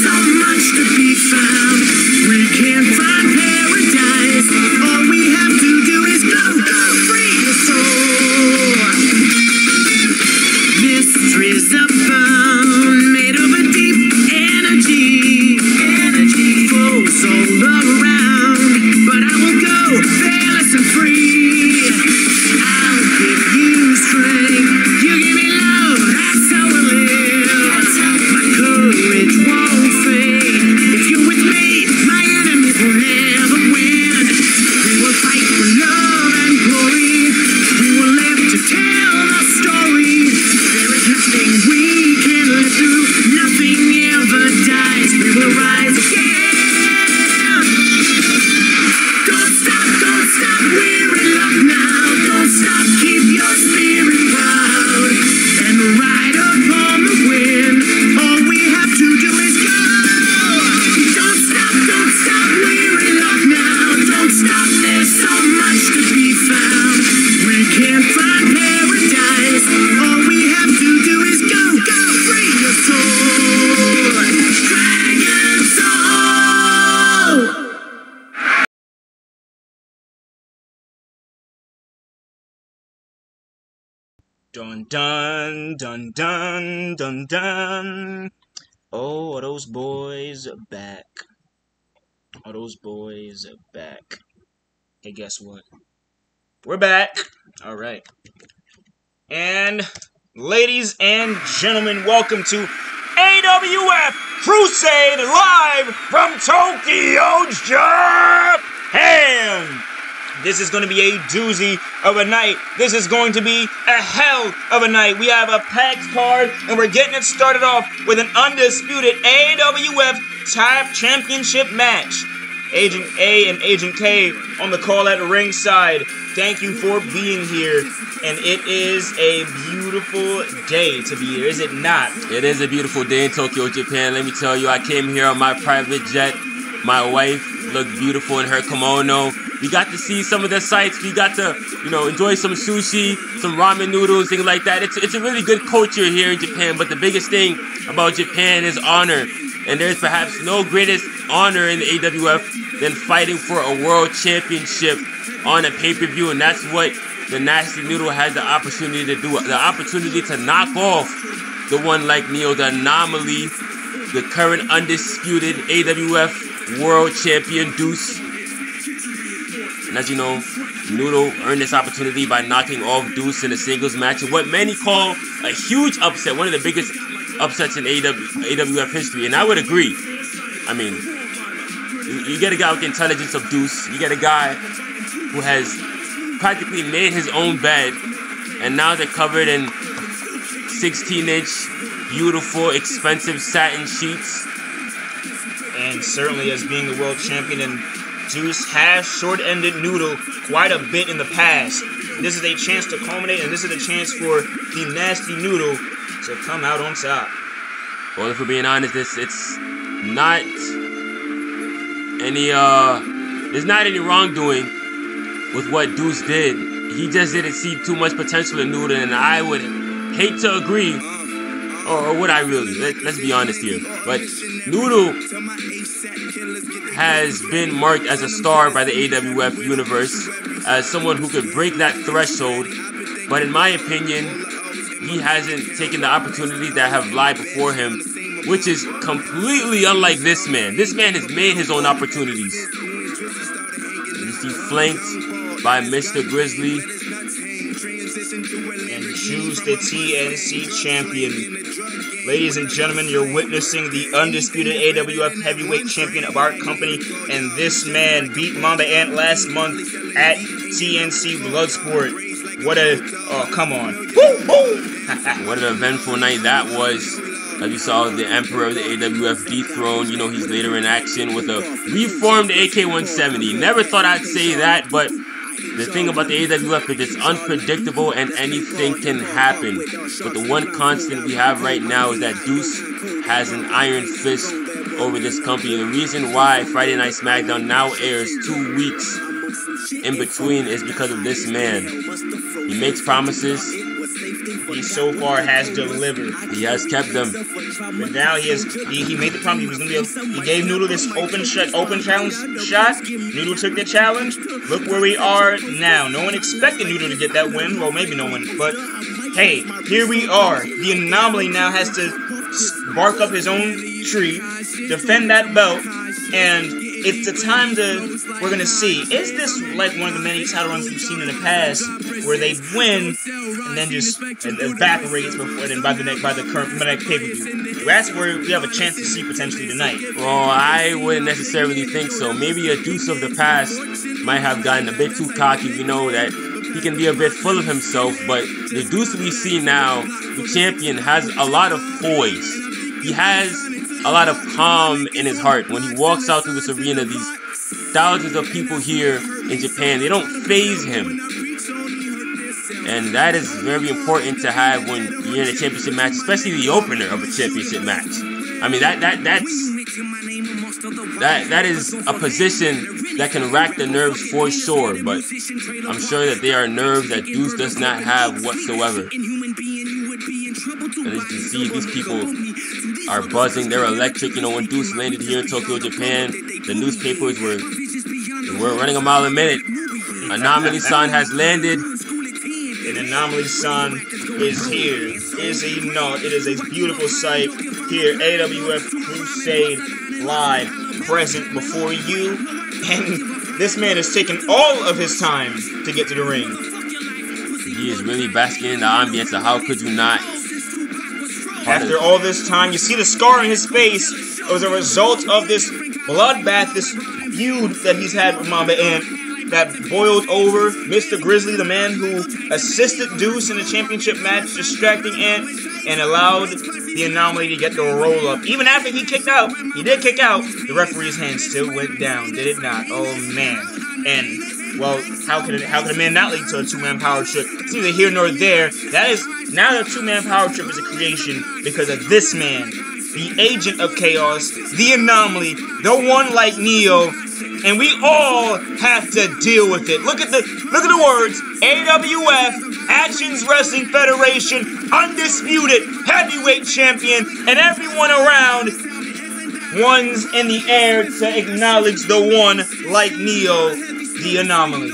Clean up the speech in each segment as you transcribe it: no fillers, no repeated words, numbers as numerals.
so much to be found. We can't find paradise. All we have to do is go, free your soul. Mysteries abound, made of a deep energy. Energy flows all around, but I will go fearless and free. I'll give you strength, you give me love, that's how I live. My courage won't fade. If you're with me, my enemies will never win. We will fight for love and glory. We will live to tell the story. There is nothing we can't live through. Nothing ever dies. We will rise again. Don't stop, we're in love now. Don't stop, keep your spirit proud. And ride upon the wind. All we have to do is go. Don't stop, we're in love now. Don't stop, there's so much to be found. We can't find paradise. All we have to do is go, free your soul. Dragon Soul. Dun dun dun dun dun dun. Oh, are those boys back? Are those boys back? Hey, guess what? We're back. All right. And ladies and gentlemen, welcome to AWF Crusade live from Tokyo, Japan. This is going to be a doozy of a night. This is going to be a hell of a night. We have a packed card, and we're getting it started off with an undisputed AWF Tag Championship match. Agent A and Agent K on the call at ringside. Thank you for being here, and it is a beautiful day to be here, is it not? It is a beautiful day in Tokyo, Japan. Let me tell you, I came here on my private jet. My wife looked beautiful in her kimono. We got to see some of the sights. We got to, enjoy some sushi, some ramen noodles, things like that. It's a really good culture here in Japan, but the biggest thing about Japan is honor. And there's perhaps no greatest honor in the AWF than fighting for a world championship on a pay-per-view, and that's what the Nasty Noodle has the opportunity to do. The opportunity to knock off the one like Neo, the anomaly, the current undisputed AWF world champion Deuce. And as you know, Noodle earned this opportunity by knocking off Deuce in a singles match in what many call a huge upset, one of the biggest upsets in AWF history, and I would agree. I mean, you get a guy with the intelligence of Deuce, you get a guy who has practically made his own bed, and now they're covered in 16-inch, beautiful, expensive satin sheets. And certainly as being the world champion, and Deuce has short-ended Noodle quite a bit in the past. This is a chance to culminate, and this is a chance for the Nasty Noodle to come out on top. Well, if we're being honest, it's not any there's not any wrongdoing with what Deuce did. He just didn't see too much potential in Noodle, and I would hate to agree, or would I really? Let's be honest here. But Noodle has been marked as a star by the AWF universe, as someone who could break that threshold. But in my opinion, he hasn't taken the opportunities that have lied before him, which is completely unlike this man. This man has made his own opportunities. You see, flanked by Mr. Grizzly. And choose the TNC champion. Ladies and gentlemen, you're witnessing the undisputed AWF heavyweight champion of our company, and this man beat Mamba Ant last month at TNC Bloodsport. What a, oh, come on. What an eventful night that was. As you saw, the Emperor of the AWF dethroned. You know, he's later in action with a reformed AK-170. Never thought I'd say that, but the thing about the AWF is it's unpredictable and anything can happen. But the one constant we have right now is that Deuce has an iron fist over this company. The reason why Friday Night SmackDown now airs 2 weeks in between is because of this man. He makes promises, he so far has delivered. He has kept them. But now he made the promise. He was gonna he gave Noodle this open challenge shot. Noodle took the challenge. Look where we are now. No one expected Noodle to get that win. Well, maybe no one, but hey, here we are. The Anomaly now has to bark up his own tree, defend that belt, and it's the time we're gonna see. Is this like one of the many title runs we've seen in the past, where they win and then just evaporates before then by the next pay-per-view? That's where we have a chance to see potentially tonight. Well, I wouldn't necessarily think so. Maybe a Deuce of the past might have gotten a bit too cocky. We know that he can be a bit full of himself, but the Deuce we see now, the champion, has a lot of poise. He has a lot of calm in his heart. When he walks out to this arena, these thousands of people here in Japan, they don't faze him. And that is very important to have when you're in a championship match, especially the opener of a championship match. I mean, that is a position that can rack the nerves for sure, but I'm sure that they are nerves that Deuce does not have whatsoever. And as you can see, these people are buzzing, they're electric. You know, when Deuce landed here in Tokyo, Japan, the newspapers were running a mile a minute. Anomaly-san has landed. And Anomaly-san is here. It is a beautiful sight here. AWF Crusade live, present before you. And this man has taken all of his time to get to the ring. He is really basking in the ambience, so how could you not? After all this time, you see the scar on his face. It was a result of this bloodbath, this feud that he's had with Mamba Ant that boiled over. Mr. Grizzly, the man who assisted Deuce in the championship match, distracting Ant, and allowed the Anomaly to get the roll up. Even after he kicked out, the referee's hand still went down, did it not? Oh man. And well, how could a man not lead to a two-man power trip? It's neither here nor there. That is, now the two-man power trip is a creation because of this man, the agent of chaos, the Anomaly, the one like Neo, and we all have to deal with it. Look at the words: AWF, Actions Wrestling Federation, Undisputed Heavyweight Champion, and everyone around. One's in the air to acknowledge the one like Neo, the Anomaly.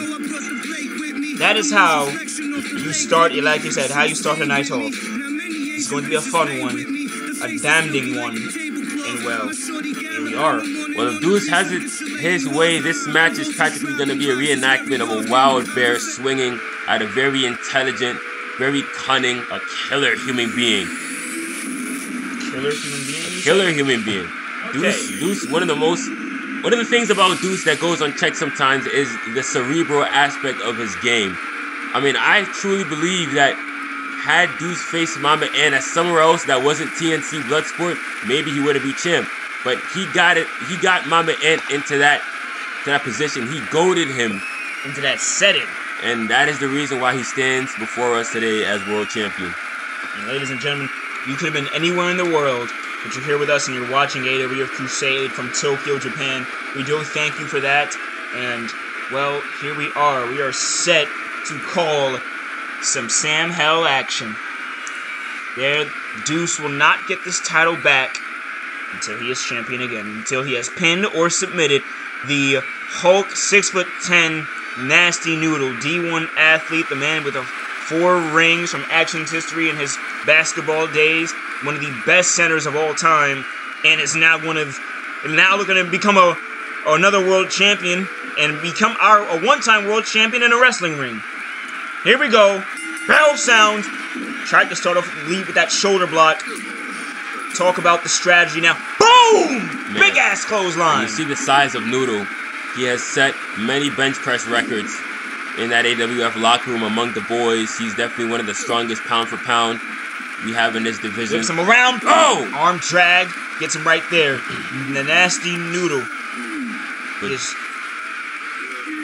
That is how you start, like you said, how you start a night off. It's going to be a fun one, a damning one, and well, here we are. Well, if Deuce has it his way, this match is practically going to be a reenactment of a wild bear swinging at a very intelligent, very cunning, a killer human being. Killer human being? Killer human being. Okay. Deuce, one of the things about Deuce that goes unchecked sometimes is the cerebral aspect of his game. I mean, I truly believe that had Deuce faced Mamba Ant at somewhere else that wasn't TNC Bloodsport, maybe he would have been champ. But he got Mamba Ant into that position. He goaded him into that setting. And that is the reason why he stands before us today as world champion. And ladies and gentlemen, you could have been anywhere in the world, but you're here with us and you're watching AWF Crusade from Tokyo, Japan. We do thank you for that. And, well, here we are. We are set to call some Sam Hell action. Deuce will not get this title back until he is champion again. Until he has pinned or submitted the Hulk 6'10" Nasty Noodle, D1 athlete, the man with 4 rings from Action's history in his basketball days, one of the best centers of all time, and is now going to become another world champion and become a one-time world champion in a wrestling ring. Here we go. Bell sound. Tried to start off lead with that shoulder block. Talk about the strategy now. Boom! Man. Big ass clothesline. You see the size of Noodle. He has set many bench press records in that AWF locker room among the boys. He's definitely one of the strongest pound for pound we have in this division. Whips him around. Oh! Arm drag. Gets him right there. The Nasty Noodle.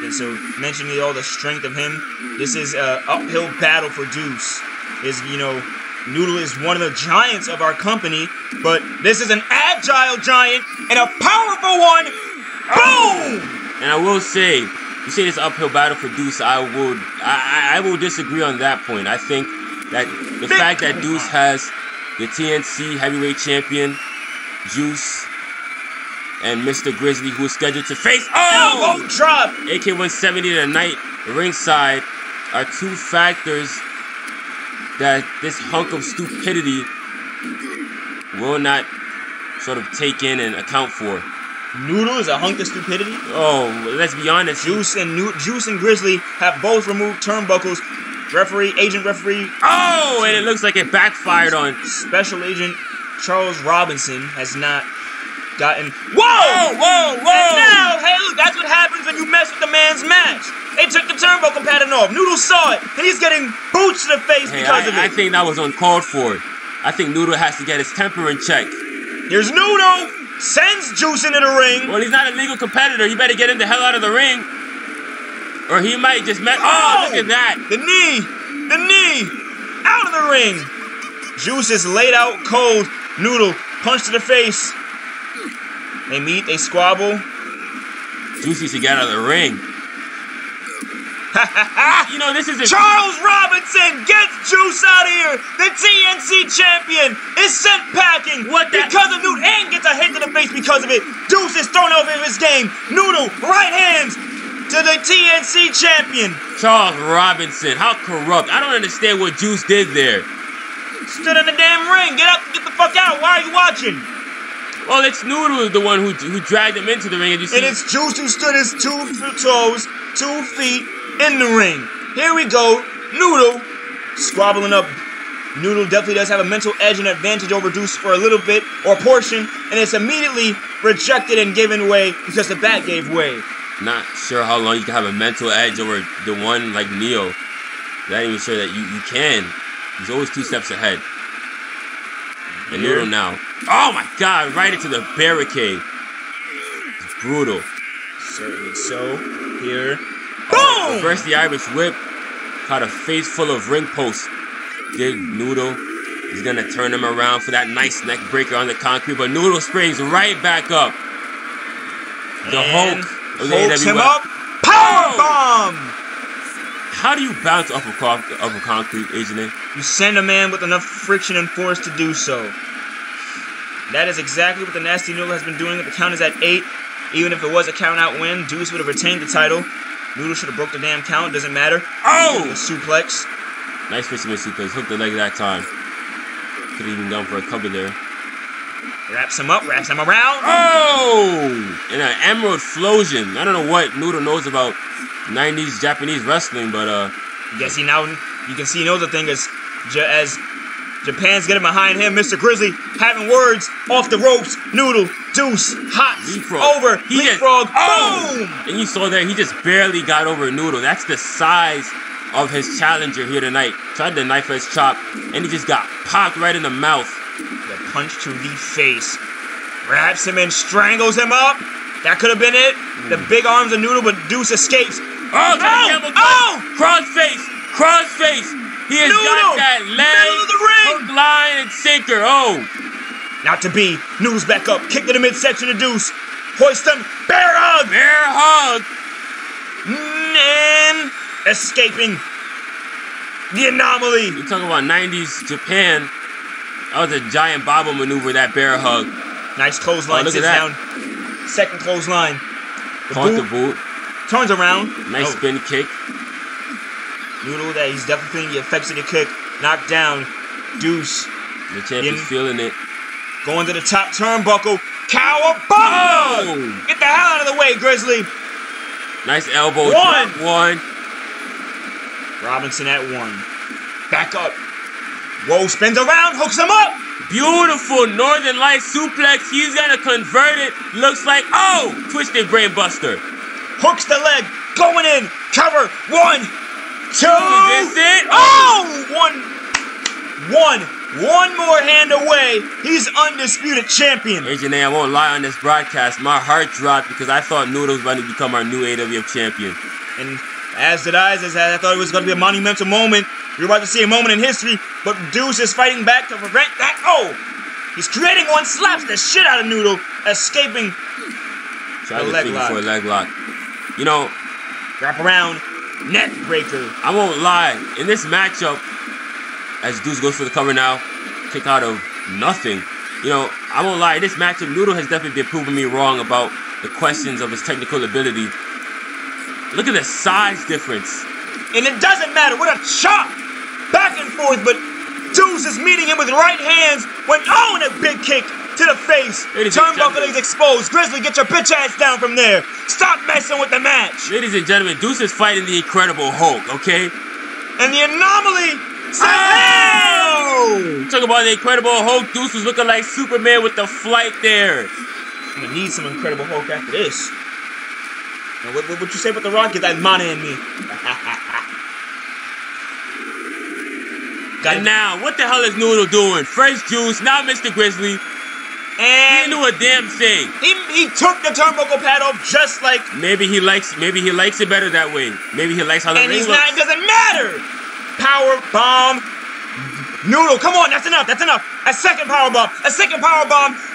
And so, mentioning all the strength of him, this is an uphill battle for Deuce. Noodle is one of the giants of our company, but this is an agile giant and a powerful one. Boom! And I will say, you say this uphill battle for Deuce, I will disagree on that point. I think The fact that Deuce has the TNC heavyweight champion, Juice, and Mr. Grizzly, who is scheduled to face elbow drop. AK-170 tonight ringside are two factors that this hunk of stupidity will not sort of take in and account for. Noodle is a hunk of stupidity. Oh, let's be honest. Juice and Grizzly have both removed turnbuckles. Agent referee. Oh, and it looks like it backfired on Special Agent Charles Robinson has not gotten. Whoa! And now, hey, look, that's what happens when you mess with the man's match. They took the turnbuckle pattern off. Noodle saw it, and he's getting boots to the face because of it. I think that was uncalled for. I think Noodle has to get his temper in check. Here's Noodle. Sends Juice into the ring. Well, he's not a legal competitor. He better get him the hell out of the ring. Or he might just look at that. The knee. Out of the ring. Juice is laid out cold. Noodle, punch to the face. They meet, they squabble. Juice needs to get out of the ring. You know, this is Charles Robinson gets Juice out of here. The TNC champion is sent packing because of Noodle and gets a hit to the face because of it. Deuce is thrown off of his game. Noodle, right hands to the TNC champion. Charles Robinson, how corrupt. I don't understand what Juice did there. Stood in the damn ring. Get up, get the fuck out. Why are you watching? Well, it's Noodle, the one who dragged him into the ring. And it's Juice who stood his 2 toes, 2 feet in the ring. Here we go. Noodle squabbling up. Noodle definitely does have a mental edge and advantage over Deuce for a little bit or a portion, and it's immediately rejected and given away because the bat gave way. Not sure how long you can have a mental edge over the one like Neo. Not even sure that you can. He's always 2 steps ahead. And Noodle now. Oh my God! Right into the barricade. It's brutal. Certainly so. Here. Boom! Reverse the Irish whip. Caught a face full of ring posts. Did Noodle. He's gonna turn him around for that nice neck breaker on the concrete, but Noodle springs right back up. The Hulk of the AWF. Him up. Power bomb! How do you bounce off of concrete, Agent A? You send a man with enough friction and force to do so. That is exactly what the Nasty Noodle has been doing. The count is at 8. Even if it was a count-out win, Deuce would have retained the title. Noodle should have broke the damn count. Doesn't matter. Oh! The suplex. Nice fisherman suplex. Hooked the leg that time. Could have even gone for a cover there. Wraps him up. Wraps him around. Oh! And an emerald flosion. I don't know what Noodle knows about 90s Japanese wrestling, but you can see now. You can see he knows the thing as Japan's getting behind him. Mr. Grizzly having words off the ropes. Noodle, Deuce, hot, over, leapfrog, boom! And you saw there, he just barely got over Noodle. That's the size of his challenger here tonight. Tried to knife his chop, and he just got popped right in the mouth. The punch to the face. Wraps him and strangles him up. That could have been it. The big arms of Noodle, but Deuce escapes. Crossface. He has got that leg, hook, line, and sinker. Not to be. Noodle's back up. Kick to the midsection of Deuce. Hoist him. Bear hug. And escaping the anomaly. You talking about 90s Japan. That was a giant bobble maneuver, that bear hug. Nice clothesline. Look at that. Down. Second clothesline. Caught the boot. Turns around. Nice spin kick. Noodle, that he's definitely feeling the effects of the kick. Knocked down. Deuce. The champion's feeling it. Going to the top turnbuckle. Cowabunga! Get the hell out of the way, Grizzly. Nice elbow. One. Robinson at 1. Back up. Whoa, spins around, hooks him up. Beautiful Northern Light suplex. He's gonna convert it. Looks like, twisted brainbuster. Hooks the leg. Going in. Cover. 1, 2. Is this it? One more hand away. He's undisputed champion. Agent A, I won't lie on this broadcast. My heart dropped because I thought Noodle was going to become our new AWF champion. And as did I thought it was going to be a monumental moment. We were about to see a moment in history, but Deuce is fighting back to prevent that. He's creating one, slaps the shit out of Noodle, escaping the leg lock. For a leg lock. You know, wrap around, neck breaker. I won't lie. In this matchup, As Deuce goes for the cover now. Kick out of nothing. You know, I won't lie. This matchup, Noodle has definitely been proving me wrong about the questions of his technical ability. Look at the size difference. And it doesn't matter. What a chop! Back and forth, but Deuce is meeting him with right hands when and a big kick to the face. Turnbuckle is exposed. Grizzly, get your bitch ass down from there. Stop messing with the match. Ladies and gentlemen, Deuce is fighting the Incredible Hulk, okay? And the Anomaly says, "Oh!" Talk about the Incredible Hulk. Deuce was looking like Superman with the flight there. I'm gonna need some Incredible Hulk after this. Now, what you say about the Rock? Get that money in me. And now, what the hell is Noodle doing? First Juice, now Mr. Grizzly. And he knew a damn thing. He took the turnbuckle pad off just like. Maybe he likes it better that way. Maybe he likes how the ring looks. It doesn't matter. Power bomb. Noodle, come on, that's enough. A second power bomb.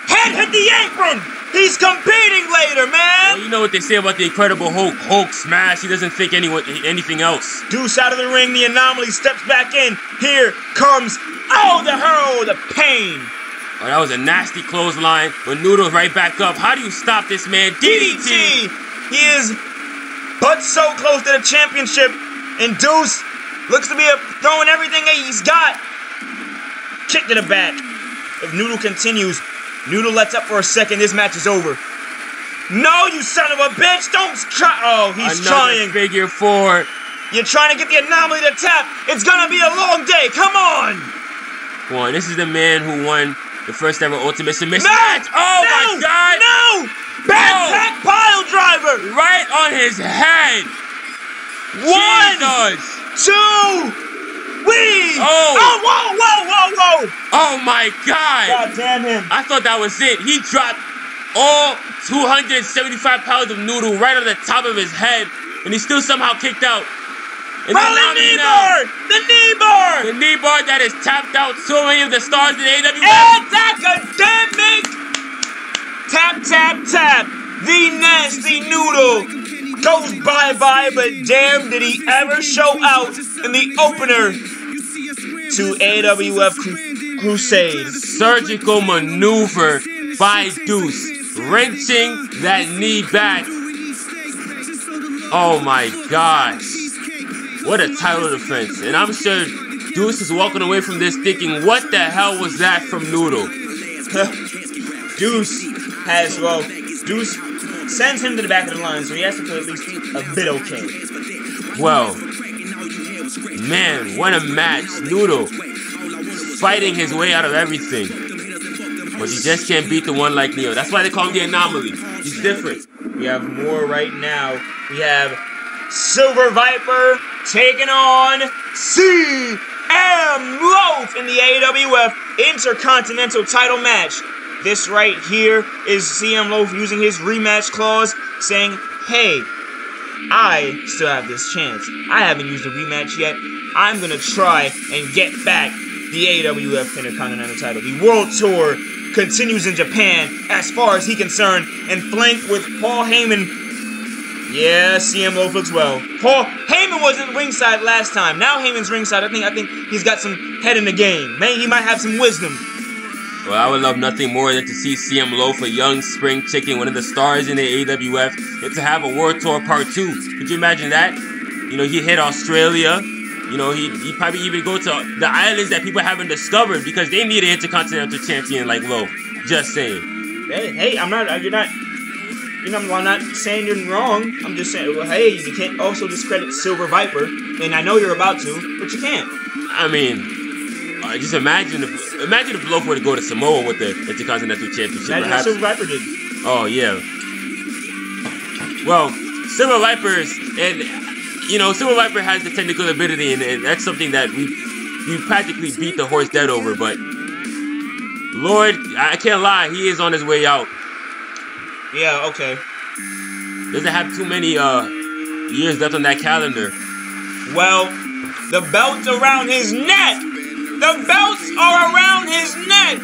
Head hit the apron. He's competing later, man. Well, you know what they say about the Incredible Hulk. Hulk smash. He doesn't think anything else. Deuce out of the ring. The Anomaly steps back in. Here comes the pain. Oh, that was a nasty clothesline. But Noodle's right back up. How do you stop this man? DDT. He is but so close to the championship. And Deuce looks to be throwing everything he's got. Kick to the back. If Noodle continues, Noodle lets up for a second. This match is over. No, you son of a bitch! Don't try. Oh, he's trying. Figure 4. You're trying to get the Anomaly to tap. It's gonna be a long day. Come on. Come on. This is the man who won the first ever Ultimate Submission match. Oh my God! No! Backpack pile driver right on his head. 1, 2. Whoa! Oh my God! God damn him! I thought that was it. He dropped all 275 pounds of Noodle right on the top of his head, and he still somehow kicked out. And rolling knee bar! The knee bar! The knee bar that has tapped out so many of the stars in AWF. Academic! Tap, tap, tap. The Nasty Noodle goes bye-bye, but damn did he ever show out in the opener to AWF Crusade. Surgical maneuver by Deuce, wrenching that knee back. Oh my gosh. What a title defense. And I'm sure Deuce is walking away from this thinking, what the hell was that from Noodle? Deuce sends him to the back of the line, so he has to feel at least a bit okay. Well, man, what a match. Noodle fighting his way out of everything. But he just can't beat the one like Neo. That's why they call him the Anomaly. He's different. We have more right now. We have Silver Viper taking on CM Loaf in the AWF Intercontinental title match. This right here is CM Loaf using his rematch clause, saying, hey, I still have this chance. I haven't used a rematch yet. I'm going to try and get back the AWF Intercontinental title. The World Tour continues in Japan as far as he's concerned, and flanked with Paul Heyman. Yeah, CM Loaf looks well. Paul Heyman wasn't ringside last time. Now Heyman's ringside. I think he's got some head in the game. Maybe he might have some wisdom. Well, I would love nothing more than to see CM Loaf, a young spring chicken, one of the stars in the AWF, and to have a World Tour Part 2. Could you imagine that? You know, he hit Australia. You know, he'd probably even go to the islands that people haven't discovered because they need an Intercontinental Champion like Loaf. Just saying. Hey, I'm not saying you're wrong. I'm just saying, well, hey, you can't also discredit Silver Viper, and I know you're about to, but you can't. I mean, just imagine if Loaf were to go to Samoa with the Intercontinental Championship. Imagine what Silver Viper did. Oh yeah. Well, Silver Vipers, and you know, Silver Viper has the technical ability, and that's something that we practically beat the horse dead over. But Lord, I can't lie, he is on his way out. Yeah, okay. Doesn't have too many years left on that calendar. Well, the belt's around his neck. The belts are around his neck.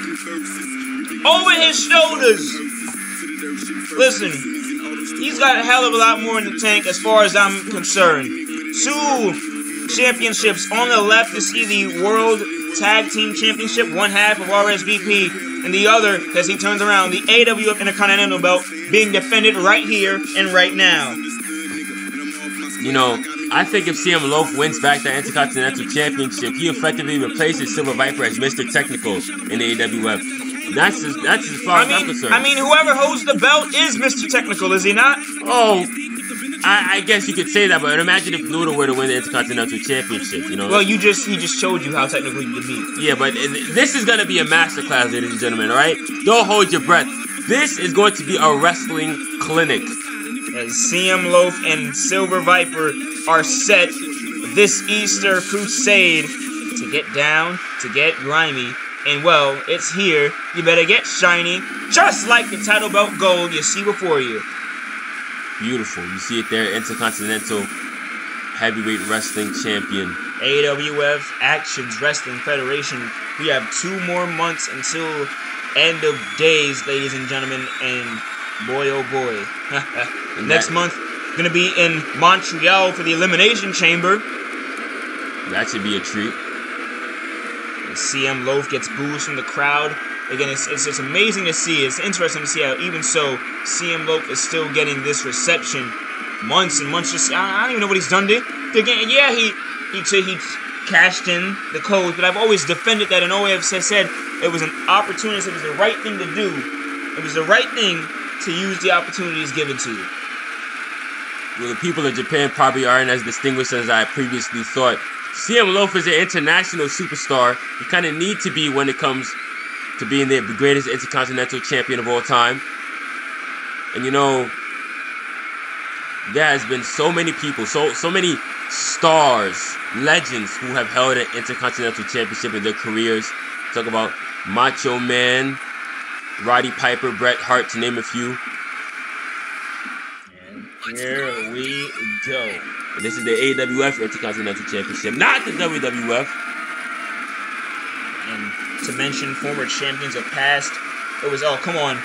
Over his shoulders. Listen, he's got a hell of a lot more in the tank as far as I'm concerned. 2 championships. On the left, you see the World Tag Team Championship, one half of RSVP, and the other, as he turns around, the AWF Intercontinental belt being defended right here and right now. You know, I think if CM Loaf wins back the Intercontinental Championship, he effectively replaces Silver Viper as Mr. Technical in the AWF. That's as far as I'm concerned. I mean, whoever holds the belt is Mr. Technical, is he not? Oh, I guess you could say that, but imagine if Noodle were to win the Intercontinental Championship, you know? Well, he just showed you how technical you can be. Yeah, but this is going to be a masterclass, ladies and gentlemen, all right? Don't hold your breath. This is going to be a wrestling clinic. As CM Loaf and Silver Viper are set this Easter Crusade to get down, to get grimy, and well, it's here. You better get shiny, just like the title belt gold you see before you. Beautiful. You see it there, Intercontinental Heavyweight Wrestling Champion. AWF Actions Wrestling Federation. We have 2 more months until end of days, ladies and gentlemen, and boy oh boy. Next month, gonna be in Montreal for the Elimination Chamber. That should be a treat. And CM Loaf gets boos from the crowd. Again, it's just amazing to see. It's interesting to see how, even so, CM Loaf is still getting this reception. Months and months. Just I don't even know what he's done to. Yeah, he cashed in the code, but I've always defended that, and always said it was an opportunity. It was the right thing to do. It was the right thing to use the opportunities given to you. Well, the people of Japan probably aren't as distinguished as I previously thought. CM Loaf is an international superstar. You kind of need to be when it comes to being the greatest Intercontinental Champion of all time. And you know, there has been so many people, so many stars, legends who have held an Intercontinental Championship in their careers. Talk about Macho Man, Roddy Piper, Bret Hart, to name a few. And here we go. And this is the AWF Intercontinental Championship, not the WWF. And to mention former champions of past, it was, oh, come on.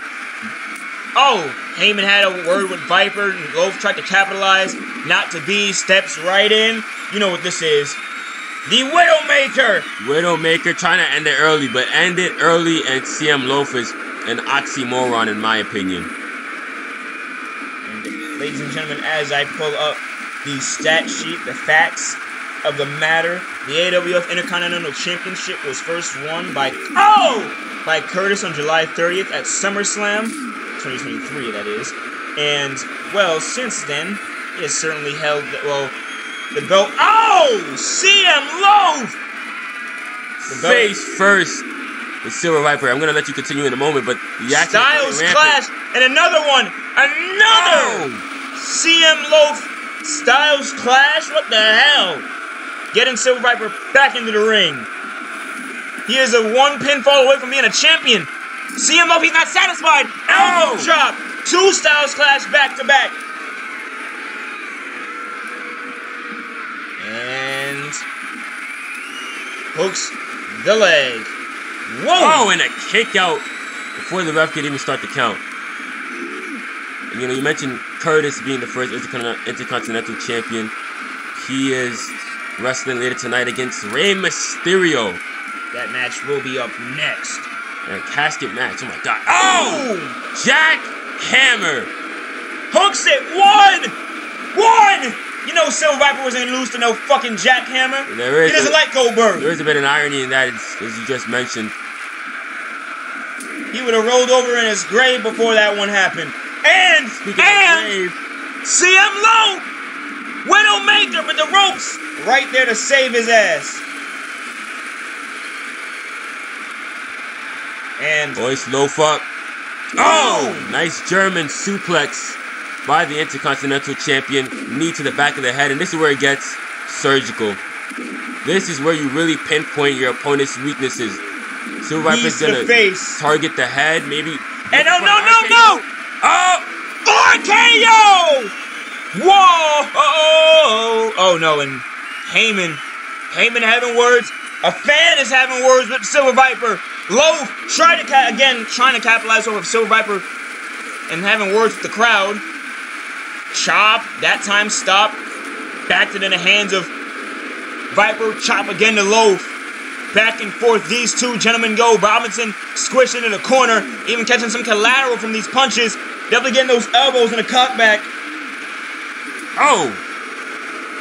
Oh, Heyman had a word with Viper, and Loaf tried to capitalize. Not to be, steps right in. You know what this is. The Widowmaker! Widowmaker trying to end it early, but end it early, and CM Loaf is an oxymoron in my opinion. And ladies and gentlemen, as I pull up the stat sheet, the facts of the matter, the AWF Intercontinental Championship was first won by Curtis on July 30th at SummerSlam 2023, that is. And, well, since then, he has certainly held, the belt. Oh! CM Loaf! Face first with Silver Viper. I'm going to let you continue in a moment, but the action Styles Clash, and another one! Another! CM Loaf Styles Clash? What the hell? Getting Silver Viper back into the ring. He is a 1 pinfall away from being a champion. CM Loaf, he's not satisfied. Elbow drop. 2 Styles Clash back to back. And hooks the leg. Whoa! Oh, and a kick out before the ref could even start the count. And, you know, you mentioned Curtis being the first Intercontinental Champion. He is wrestling later tonight against Rey Mysterio. That match will be up next. And a casket match. Oh my god. Oh! Jack Hammer. Hooks it. One! You know Silver Viper wasn't going to lose to no fucking Jack Hammer. He doesn't like Goldberg. There is a bit of irony in that, as you just mentioned. He would have rolled over in his grave before that one happened. And CM Loaf, Widowmaker with the ropes right there to save his ass. And Voice Loaf up. Oh! Nice German suplex by the Intercontinental Champion. Knee to the back of the head, and this is where it gets surgical. This is where you really pinpoint your opponent's weaknesses. Silver Viper's gonna target the head, maybe. And no! Oh! RKO! Whoa! Oh no, and Heyman having words. A fan is having words with Silver Viper. Loaf trying to capitalize over Silver Viper and having words with the crowd. Chop, that time stopped. Back to the hands of Viper. Chop again to Loaf. Back and forth these two gentlemen go. Robinson squished into the corner, even catching some collateral from these punches. Definitely getting those elbows in the cockback. Oh!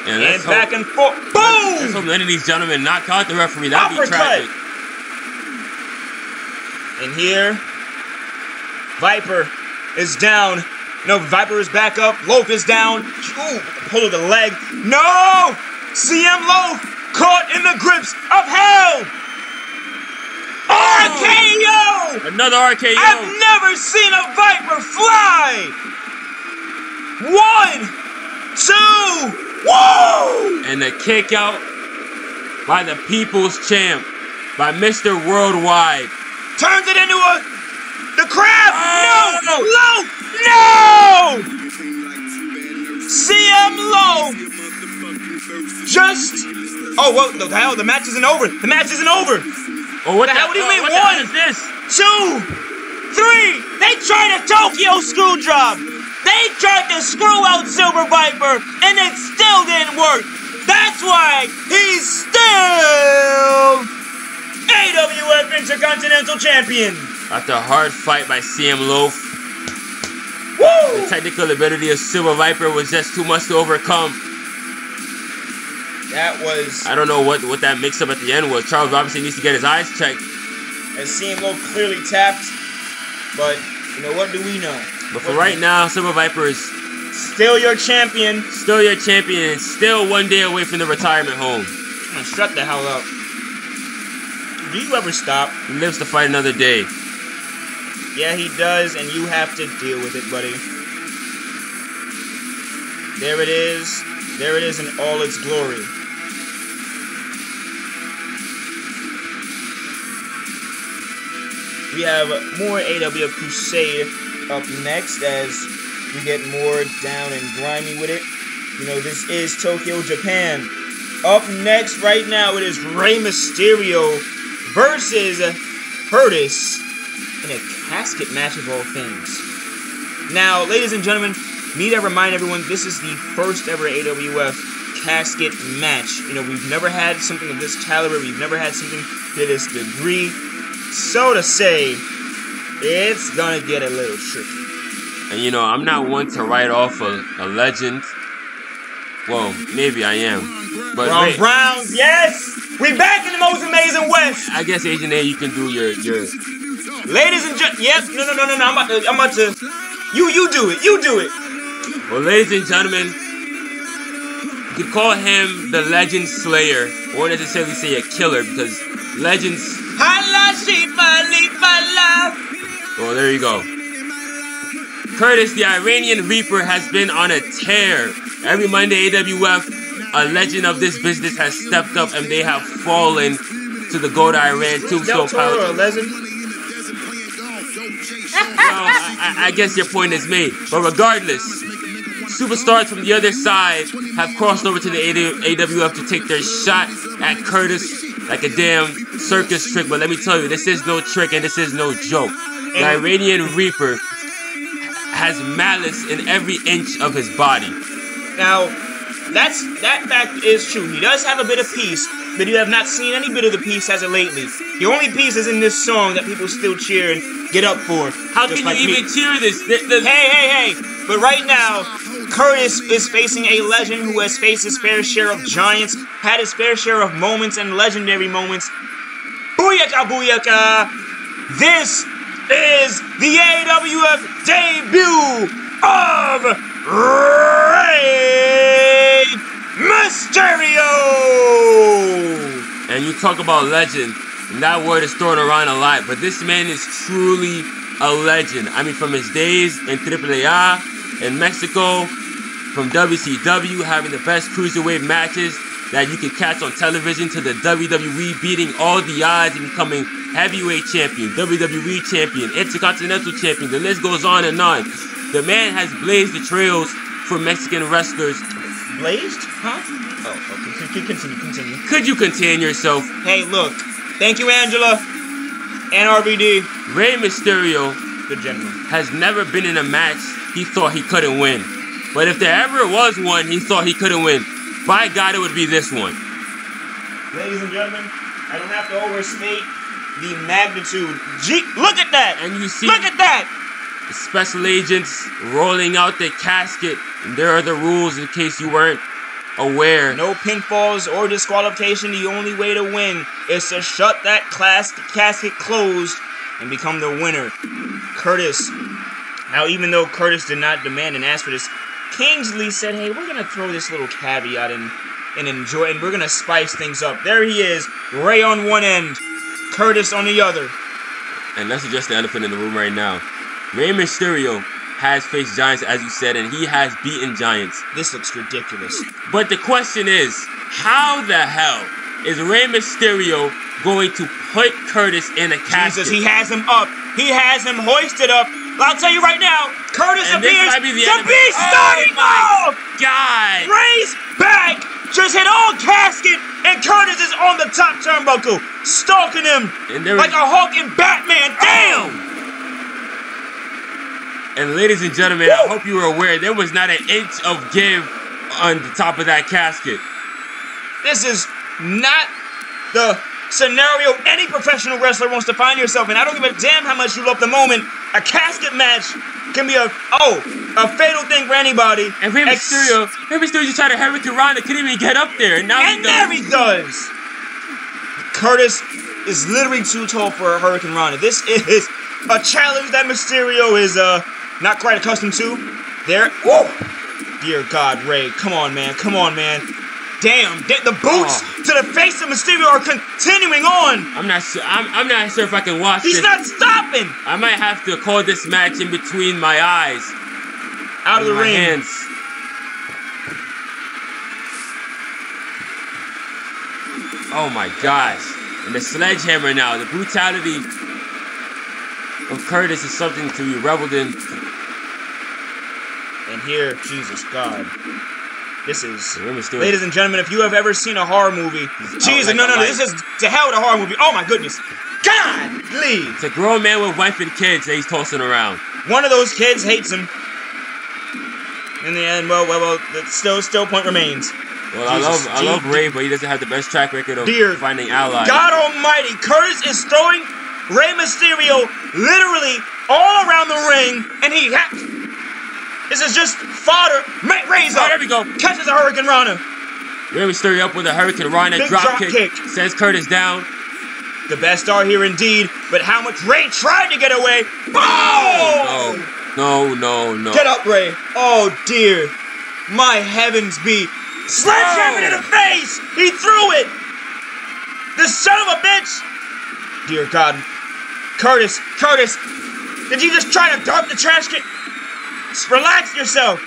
And back and forth. Boom! Let's hope none of these gentlemen knock out the referee. That'd be tragic. And here, Viper is down. No, Viper is back up. Loaf is down. Ooh, pull of the leg. No! CM Loaf caught in the grips of hell. RKO! Another RKO. I've never seen a Viper fly. 1, 2, whoa! And a kick out by the People's Champ, by Mr. Worldwide. Turns it into the crab. Oh! No! Loaf! No! CM Loaf just... Oh, what the hell? The match isn't over. The match isn't over. Oh, what the hell? What do you mean? What 1, the hell is this? 2, 3. They tried a Tokyo screw job. They tried to screw out Silver Viper, and it still didn't work. That's why he's still AWF Intercontinental Champion. After a hard fight by CM Loaf, Woo! the technical ability of Silver Viper was just too much to overcome. That was... I don't know what that mix-up at the end was. Charles Robinson needs to get his eyes checked. And CM Loaf clearly tapped, but you know, what do we know? But for right now, Silver Viper is still your champion. Still your champion, and still 1 day away from the retirement home. I'm gonna shut the hell up. Do you ever stop? He lives to fight another day. Yeah, he does, and you have to deal with it, buddy. There it is. There it is in all its glory. We have more AWF Crusade up next as we get more down and grimy with it. You know, this is Tokyo, Japan. Up next right now, it is Rey Mysterio versus Curtis in a casket match of all things. Now, ladies and gentlemen, need to remind everyone, this is the first ever AWF casket match. You know, we've never had something of this caliber. We've never had something to this degree. So to say, it's gonna get a little tricky. And you know, I'm not one to write off a legend. Well, maybe I am. But Ron Brown, yes! We back in the most amazing West! I guess Agent A, you can do your... Ladies and gentlemen, yep, no, I'm about to... You do it, you do it! Well, ladies and gentlemen, you could call him the Legend Slayer, or necessarily say a killer, because legends... Oh, there you go. Curtis, the Iranian Reaper, has been on a tear. Every Monday, AWF, a legend of this business, has stepped up, and they have fallen to the GOAT Iran tombstone pouch. I guess your point is made. But regardless, superstars from the other side have crossed over to the AWF to take their shot at Curtis like a damn circus trick. But let me tell you, this is no trick and this is no joke. The Iranian Reaper has malice in every inch of his body. Now, that fact is true. He does have a bit of peace, but you have not seen any bit of the peace as of lately. The only peace is in this song that people still cheer and get up for. How can you even cheer this? Hey! But right now, Curtis is facing a legend who has faced his fair share of giants, had his fair share of moments and legendary moments. Booyaka, booyaka! This is the AWF debut of Rey Mysterio! And you talk about legend, and that word is thrown around a lot, but this man is truly a legend. I mean, from his days in AAA, in Mexico, from WCW, having the best cruiserweight matches that you can catch on television, to the WWE beating all the odds and becoming heavyweight champion, WWE champion, Intercontinental champion. The list goes on and on. The man has blazed the trails for Mexican wrestlers. Blazed? Huh? Oh, continue. Could you contain yourself? Hey, look. Thank you, Angela. And RVD. Rey Mysterio, good gentleman, has never been in a match he thought he couldn't win. But if there ever was one he thought he couldn't win, by God, it would be this one. Ladies and gentlemen, I don't have to overstate the magnitude. Gee, look at that! And you see, look at that! Special agents rolling out the casket. And there are the rules in case you weren't aware. No pinfalls or disqualification. The only way to win is to shut that casket closed and become the winner. Curtis. Now, even though Curtis did not demand and ask for this, Kingsley said, hey, we're going to throw this little caveat in and enjoy, and we're going to spice things up. There he is. Rey on one end. Curtis on the other. And let's address the elephant in the room right now. Rey Mysterio has faced giants, as you said, and he has beaten giants. This looks ridiculous. But the question is, how the hell is Rey Mysterio going to put Curtis in a casket? Jesus, he has him up. He has him hoisted up. I'll tell you right now, Curtis and appears to be starting off. God! Rey's back. Just hit all casket, and Curtis is on the top turnbuckle, stalking him like a Hulk and Batman. Damn! And ladies and gentlemen, I hope you were aware there was not an inch of give on the top of that casket. This is not the scenario any professional wrestler wants to find yourself in. I don't give a damn how much you love the moment. A casket match can be a fatal thing for anybody. And Rey Mysterio just tried to Hurricane Rana, couldn't even get up there. And now he does. Curtis is literally too tall for a Hurricane Rana. This is a challenge that Mysterio is not quite accustomed to. There. Whoa! Dear God, Rey, come on, man. Come on, man. Damn, the boots to the face of Mysterio are continuing on. I'm not sure. I'm not sure if I can watch this. He's not stopping. I might have to call this match in between my eyes. Out of the ring. Hands. Oh my gosh. And the sledgehammer now. The brutality of Curtis is something to be reveled in. And here, Jesus God. This is, ladies and gentlemen, if you have ever seen a horror movie, Jesus, no, this is to hell with a horror movie. Oh my goodness. God, leave. It's a grown man with wife and kids that he's tossing around. One of those kids hates him. In the end, well, still point remains. Well, I love Rey, but he doesn't have the best track record of finding allies. God almighty, Curtis is throwing Rey Mysterio literally all around the ring, and this is just fodder. Rey's up. There we go. Catches a Hurricane Rana. Rey Mysterio up with a Hurricane Rana drop kick. Sends Curtis down. The best are here indeed, but how much Rey tried to get away. Boom! No. Get up, Rey. Oh, dear. My heavens be. Sledgehammer to the face. He threw it. The son of a bitch. Dear God. Curtis. Did you just try to dump the trash can? Relax yourself.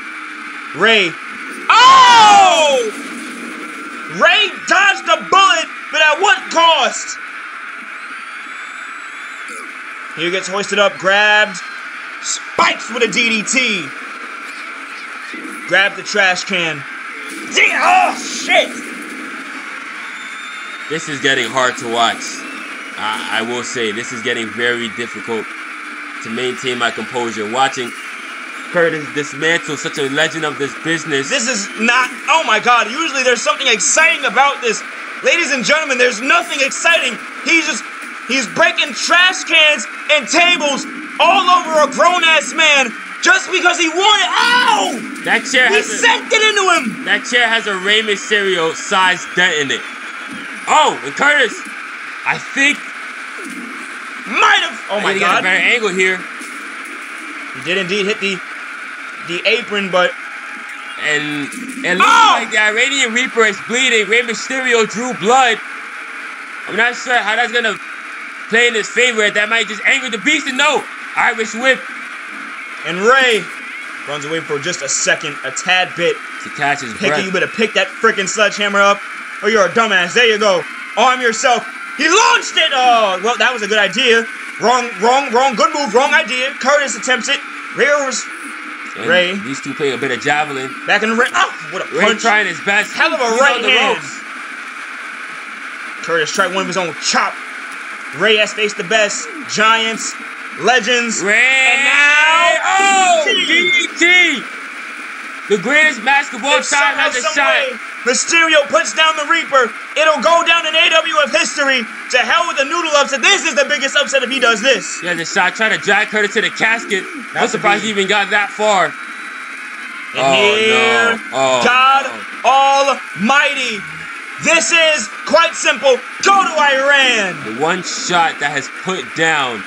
Rey. Oh! Rey dodged the bullet, but at what cost? Here gets hoisted up, grabbed, spikes with a DDT. Grab the trash can. Oh, shit! This is getting hard to watch. I will say, this is getting very difficult to maintain my composure. Watching Curtis dismantle such a legend of this business. This is not, oh my God, usually there's something exciting about this. Ladies and gentlemen, there's nothing exciting. He's breaking trash cans and tables all over a grown-ass man just because he wanted, ow! That chair he sent it into him! That chair has a Rey Mysterio size dent in it. Oh, and Curtis, I think, might have, oh my God. Got a better angle here. He did indeed hit the apron, but and it looks like the Iranian Reaper is bleeding. Rey Mysterio drew blood. I'm not sure how that's gonna play in his favor. That might just anger the beast. And no, Irish whip. And Rey runs away for just a second, a tad bit. To catch his breath. You better pick that freaking sledgehammer up, or you're a dumbass. There you go. Arm yourself. He launched it. Oh, well, that was a good idea. Wrong. Good move. Wrong idea. Curtis attempts it. Rey. These two playing a bit of javelin. Back in the ring. Oh, what a punch. Rey trying his best. Hell of a right hand. Curtis tried one of his own chop. Rey has faced the best. Giants. Legends. Rey. And now. DDT. The greatest basketball time has a shot. Mysterio puts down the Reaper. It'll go down in AWF history. To hell with the Noodle upset. This is the biggest upset if he does this. Yeah, the shot trying to drag Curtis to the casket. I'm surprised he even got that far. And here, no. God Almighty. This is quite simple. Go to Iran. The one shot that has put down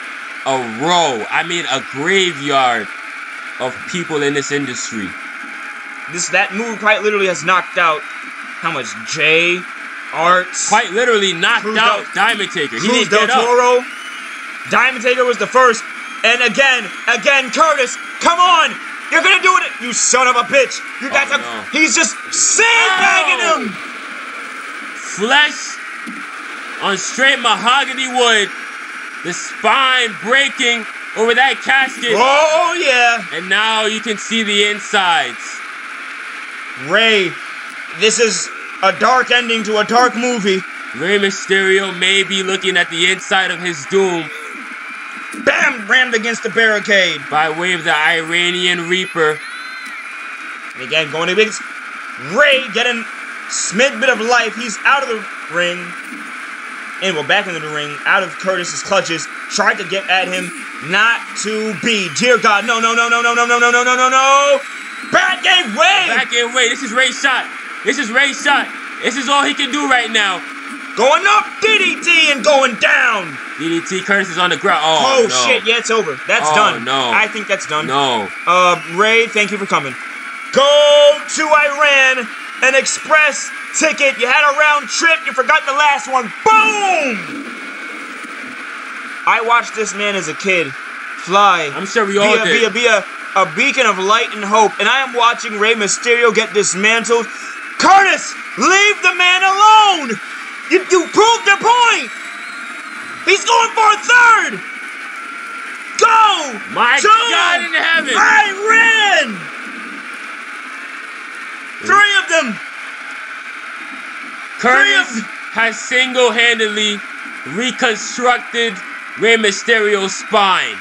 a row, I mean a graveyard of people in this industry. That move quite literally has knocked out how much? Jay, Arts. Quite literally knocked out Diamond Taker. He didn't get Toro. Diamond Taker was the first. And again, Curtis, come on. You're going to do it. You son of a bitch. You guys are, he's just sandbagging him. Flesh on straight mahogany wood. The spine breaking over that casket. Oh, yeah. And now you can see the insides. Rey, this is a dark ending to a dark movie. Rey Mysterio may be looking at the inside of his doom. Bam! Rammed against the barricade. By way of the Iranian Reaper. And again, going against Rey, getting smid bit of life. He's out of the ring. And we're back into the ring, out of Curtis's clutches. Tried to get at him. Not to be. Dear God, no. Back gave way! Back gave way. This is Rey's shot. This is Rey's shot. This is all he can do right now. Going up, DDT, and going down. DDT, Curtis is on the ground. Oh no. Shit, yeah, it's over. That's done. No. I think that's done. No. Rey, thank you for coming. Go to Iran, an express ticket. You had a round trip, you forgot the last one. Boom! I watched this man as a kid fly. I'm sure we all did. Be a beacon of light and hope. And I am watching Rey Mysterio get dismantled. Curtis, leave the man alone! You proved your point! He's going for a third! Go! My God in heaven! Iran! 3 of them! Curtis has single-handedly reconstructed Rey Mysterio's spine.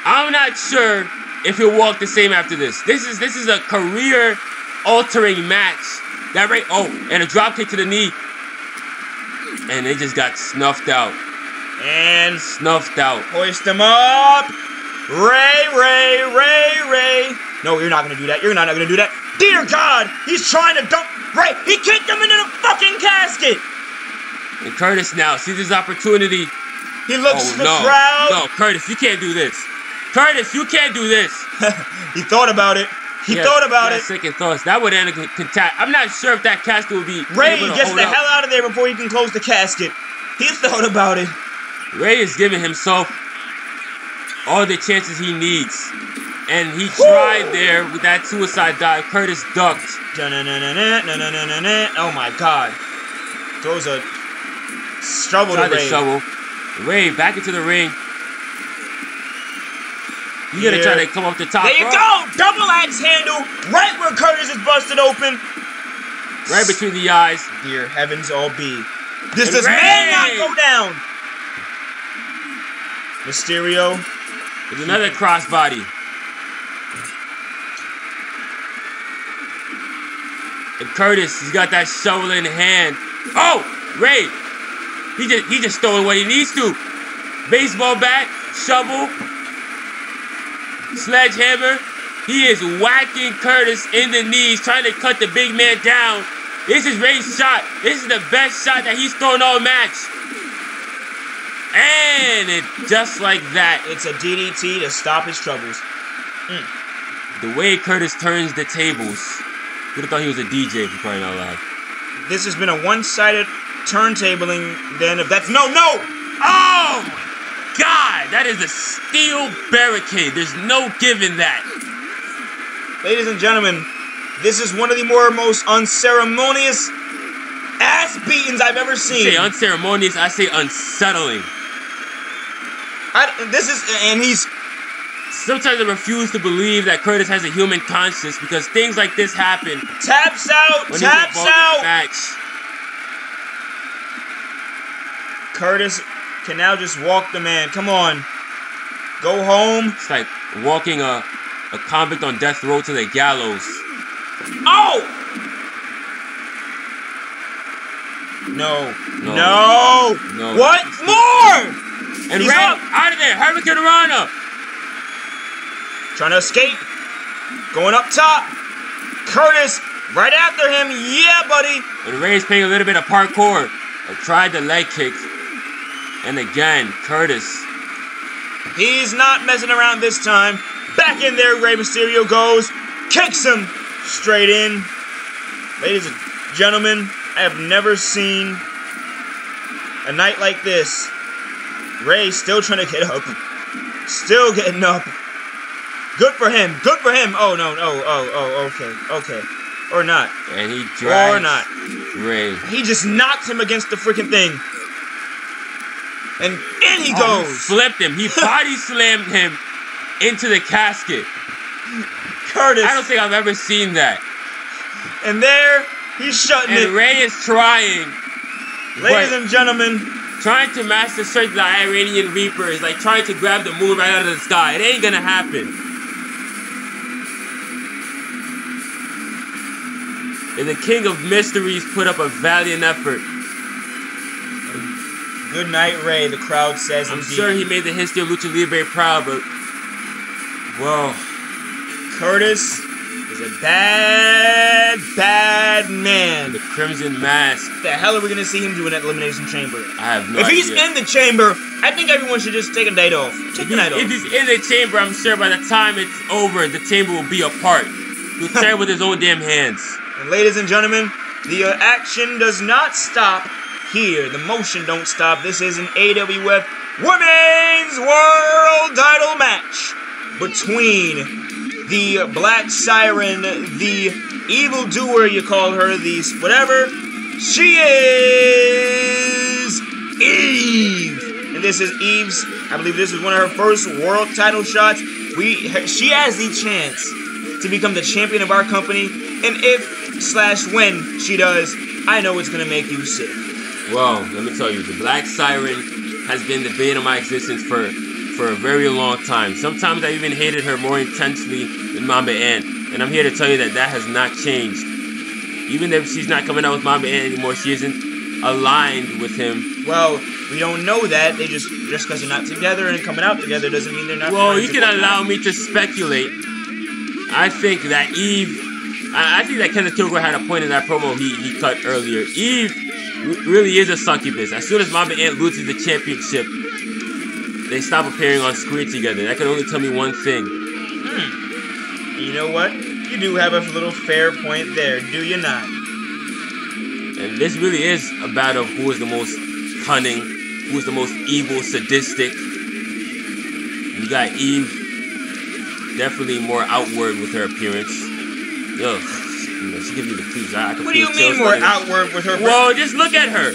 I'm not sure if he'll walk the same after this. This is a career-altering match. That Rey, and a drop kick to the knee. And they just got snuffed out. And snuffed out. Hoist him up. Rey. No, you're not going to do that. You're not going to do that. Dear God, he's trying to dump Rey. He kicked him into the fucking casket. And Curtis now sees his opportunity. He looks the crowd. No, Curtis, you can't do this. Curtis, you can't do this. He thought about it. He thought about it. Second thoughts. That would end a contact. I'm not sure if that casket would be Rey able to gets hold the up. hell out of there before he can close the casket. He thought about it. Rey is giving himself all the chances he needs. And he tried there with that suicide dive. Curtis ducked. Oh my God. Throws a shovel to Rey. Rey back into the ring. He's gonna try to come up the top. There you go! Double axe handle right where Curtis is busted open. Right between the eyes. Dear heavens all be. This does not go down. Mysterio. There's another crossbody. And Curtis, he's got that shovel in hand. Oh, Rey. He just stole what he needs to. Baseball bat, shovel, sledgehammer. He is whacking Curtis in the knees, trying to cut the big man down. This is Rey's shot. This is the best shot that he's thrown all match. And just like that. It's a DDT to stop his troubles. The way Curtis turns the tables. Who'd have thought he was a DJ for crying out loud? This has been a one-sided turntabling then if that's no! Oh my God! That is a steel barricade. There's no giving that. Ladies and gentlemen, this is one of the most unceremonious ass beatings I've ever seen. I say unceremonious, I say unsettling. He's... Sometimes I refuse to believe that Curtis has a human conscience because things like this happen. Taps out! Taps out! Match. Curtis can now just walk the man. Come on. Go home. It's like walking a convict on death row to the gallows. Oh! No. No. What? More! And He's Rey, up. out of there. Hurricane Rana. Trying to escape. Going up top. Curtis right after him. Yeah, buddy. And Rey's playing a little bit of parkour. Tried the leg kick. And again, Curtis. He's not messing around this time. Back in there, Rey Mysterio goes. Kicks him straight in. Ladies and gentlemen, I have never seen a night like this. Rey still trying to get up. Still getting up. Good for him. Good for him. Oh, no. Okay. Or not. And he drags Or not. Rey. He just knocked him against the freaking thing. And in he goes. He flipped him. He body slammed him into the casket. Curtis. I don't think I've ever seen that. And there, he's shutting it. And Rey is trying. Ladies and gentlemen. Trying to master search the Iranian Reaper is like trying to grab the moon right out of the sky. It ain't gonna happen. And the King of Mysteries put up a valiant effort. Good night, Rey, the crowd says. I'm sure he made the history of Lucha Libre proud, but... Whoa. Curtis is a bad man. The Crimson Mask. What the hell are we going to see him do in that Elimination Chamber? I have no idea. If he's in the chamber, I think everyone should just take a night off. Take the night off. If he's in the chamber, I'm sure by the time it's over, the chamber will be apart. He'll tear it with his own damn hands. And ladies and gentlemen, the action does not stop here. The motion don't stop. This is an AWF Women's World Title match between the Black Siren, the evildoer, you call her, the whatever. She is Eve. And this is Eve's, I believe this is one of her first world title shots. She has the chance to become the champion of our company. And if/when she does, I know it's going to make you sick. Well, let me tell you, the Black Siren has been the bane of my existence for a very long time. Sometimes I even hated her more intensely than Mamba Ant. And I'm here to tell you that that has not changed. Even if she's not coming out with Mamba Ant anymore, she isn't aligned with him. Well, we don't know that. They just because they're not together and coming out together doesn't mean they're not. Well, you can allow me to speculate. I think that Eve... I think that Kenneth Kilgore had a point in that promo he cut earlier. Eve really is a succubus. As soon as Mamba Ant loses the championship, they stop appearing on screen together. That can only tell me one thing. You know what? You do have a little fair point there, do you not? And this really is a battle of who is the most cunning, who is the most evil, sadistic. You got Eve, definitely more outward with her appearance. Ugh, she gives me the clues. What do you mean more outward with her? Well, just look at her.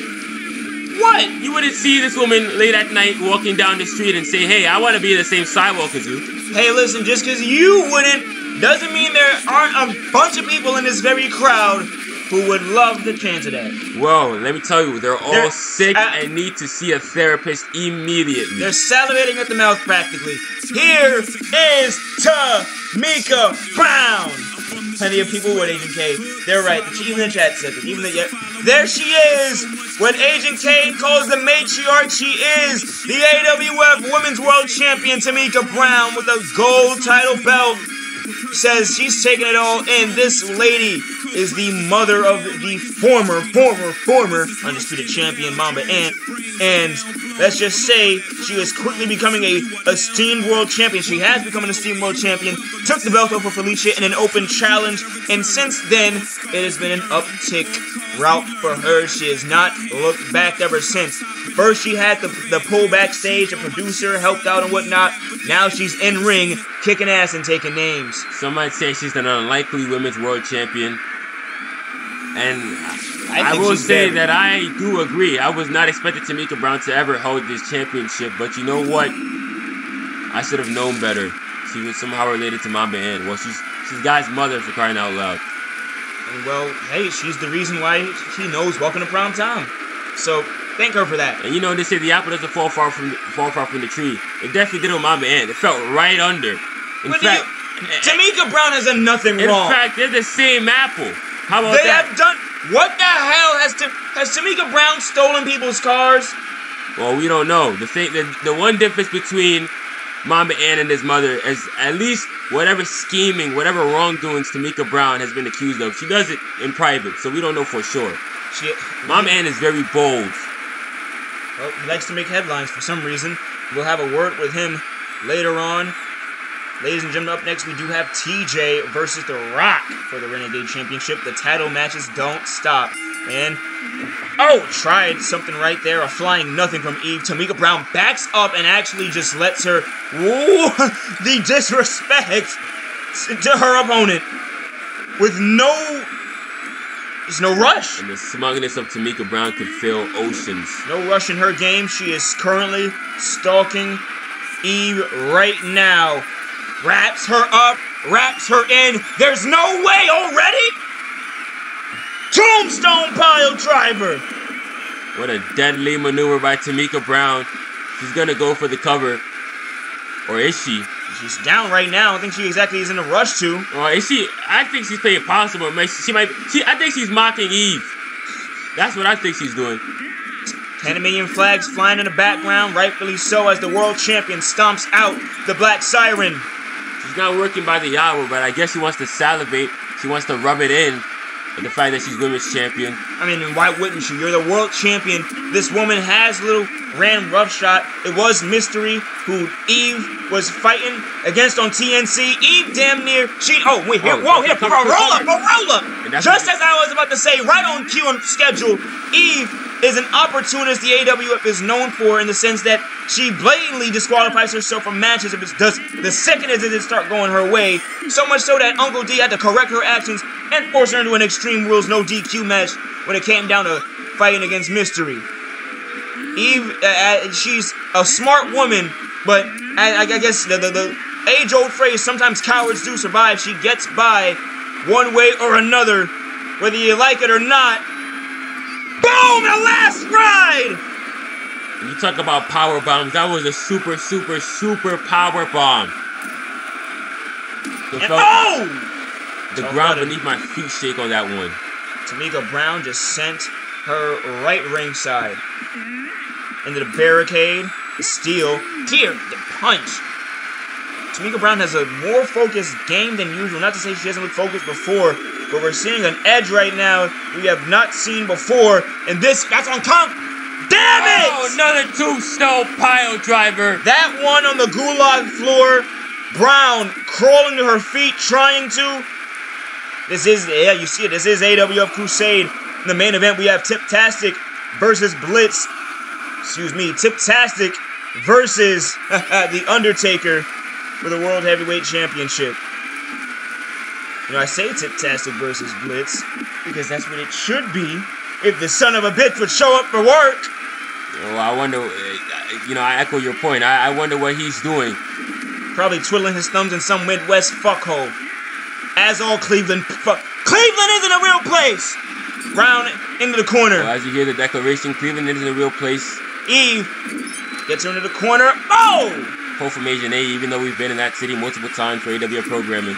What? You wouldn't see this woman late at night walking down the street and say, hey, I want to be the same sidewalk as you. Hey, listen, just because you wouldn't doesn't mean there aren't a bunch of people in this very crowd who would love the chance of that. Well, let me tell you, they're all sick and need to see a therapist immediately. They're salivating at the mouth practically. Here is Tamika Brown. Plenty of people with Agent K. They're right. Even the chat said it. There she is. When Agent K calls the matriarch, she is the AWF Women's World Champion Tamika Brown with a gold title belt. Says she's taking it all in. This lady is the mother of the former Undisputed Champion Mamba Ant. And let's just say she is quickly becoming a esteemed world champion. She has become an esteemed world champion. Took the belt over Felicia in an open challenge. And since then, it has been an uptick route for her. She has not looked back ever since. First, she had the pull backstage. The producer helped out and whatnot. Now she's in ring, kicking ass and taking names. Some might say she's an unlikely women's world champion. And I will say that I do agree. I was not expecting Tamika Brown to ever hold this championship. But you know what? I should have known better. She was somehow related to Mamba Ant. Well, she's Guy's mother, for crying out loud. And well, hey, she's the reason why she knows Welcome to Prime Time. So thank her for that. And you know, they say the apple doesn't fall far from the tree. It definitely did with Mamba Ant. It felt right under. In fact, Tamika Brown has done nothing wrong. In fact, they're the same apple. How about that? What the hell has Tamika Brown stolen people's cars? Well, we don't know. The one difference between Mama Ann and his mother is at least whatever scheming, whatever wrongdoings Tamika Brown has been accused of, she does it in private, so we don't know for sure. Mama Ann is very bold. Well, he likes to make headlines for some reason. We'll have a word with him later on. Ladies and gentlemen, up next we do have TJ versus The Rock for the Renegade Championship. The title matches don't stop. And, oh, tried something right there. A flying nothing from Eve. Tamika Brown backs up and actually just lets her, whoa, the disrespect to her opponent with there's no rush. And the smugness of Tamika Brown could fill oceans. No rush in her game. She is currently stalking Eve right now. Wraps her up, wraps her in. There's no way already. Tombstone pile driver. What a deadly maneuver by Tamika Brown. She's gonna go for the cover. Or is she? She's down right now. I don't think she exactly is in a rush to. Or is she? I think she's playing possible. I think she's mocking Eve. That's what I think she's doing. 10 million flags flying in the background, rightfully so, as the world champion stomps out the Black Siren. She's not working by the hour, but I guess she wants to salivate. She wants to rub it in. And the fact that she's women's champion. I mean, why wouldn't you? You're the world champion. This woman has little ran roughshod. It was Mystery who Eve was fighting against on TNC. Eve damn near oh wait, here, whoa, here, a roll up. Just as I was about to say, right on cue and schedule, Eve is an opportunist the AWF is known for, in the sense that she blatantly disqualifies herself from matches if it does the second as it start going her way. So much so that Uncle D had to correct her actions and force her into an Extreme Rules no DQ match when it came down to fighting against Mystery. Eve, she's a smart woman, but I guess the age-old phrase, sometimes cowards do survive. She gets by one way or another, whether you like it or not. Boom! The last ride! When you talk about power bombs, that was a super, super, super power bomb. The ground beneath my feet shake on that one. Tamika Brown just sent her right ringside into the barricade. The steal. Here, the punch. Tamika Brown has a more focused game than usual. Not to say she hasn't looked focused before, but we're seeing an edge right now we have not seen before. And that's on top. Damn it! Oh, another tombstone pile driver. That one on the gulag floor. Brown crawling to her feet, trying to. This is, yeah, you see it. This is AWF Crusade. In the main event, we have Tiptastic versus Blitz. Excuse me, Tiptastic versus the Undertaker for the World Heavyweight Championship. You know, I say Tiptastic versus Blitz because that's what it should be if the son of a bitch would show up for work. Oh, I wonder, you know, I echo your point. I wonder what he's doing. Probably twiddling his thumbs in some Midwest fuckhole. As all Cleveland Cleveland isn't a real place! Round into the corner. Well, as you hear the declaration, Cleveland isn't a real place. Eve gets her into the corner. Oh! Pull from Asian A, even though we've been in that city multiple times for AWF programming.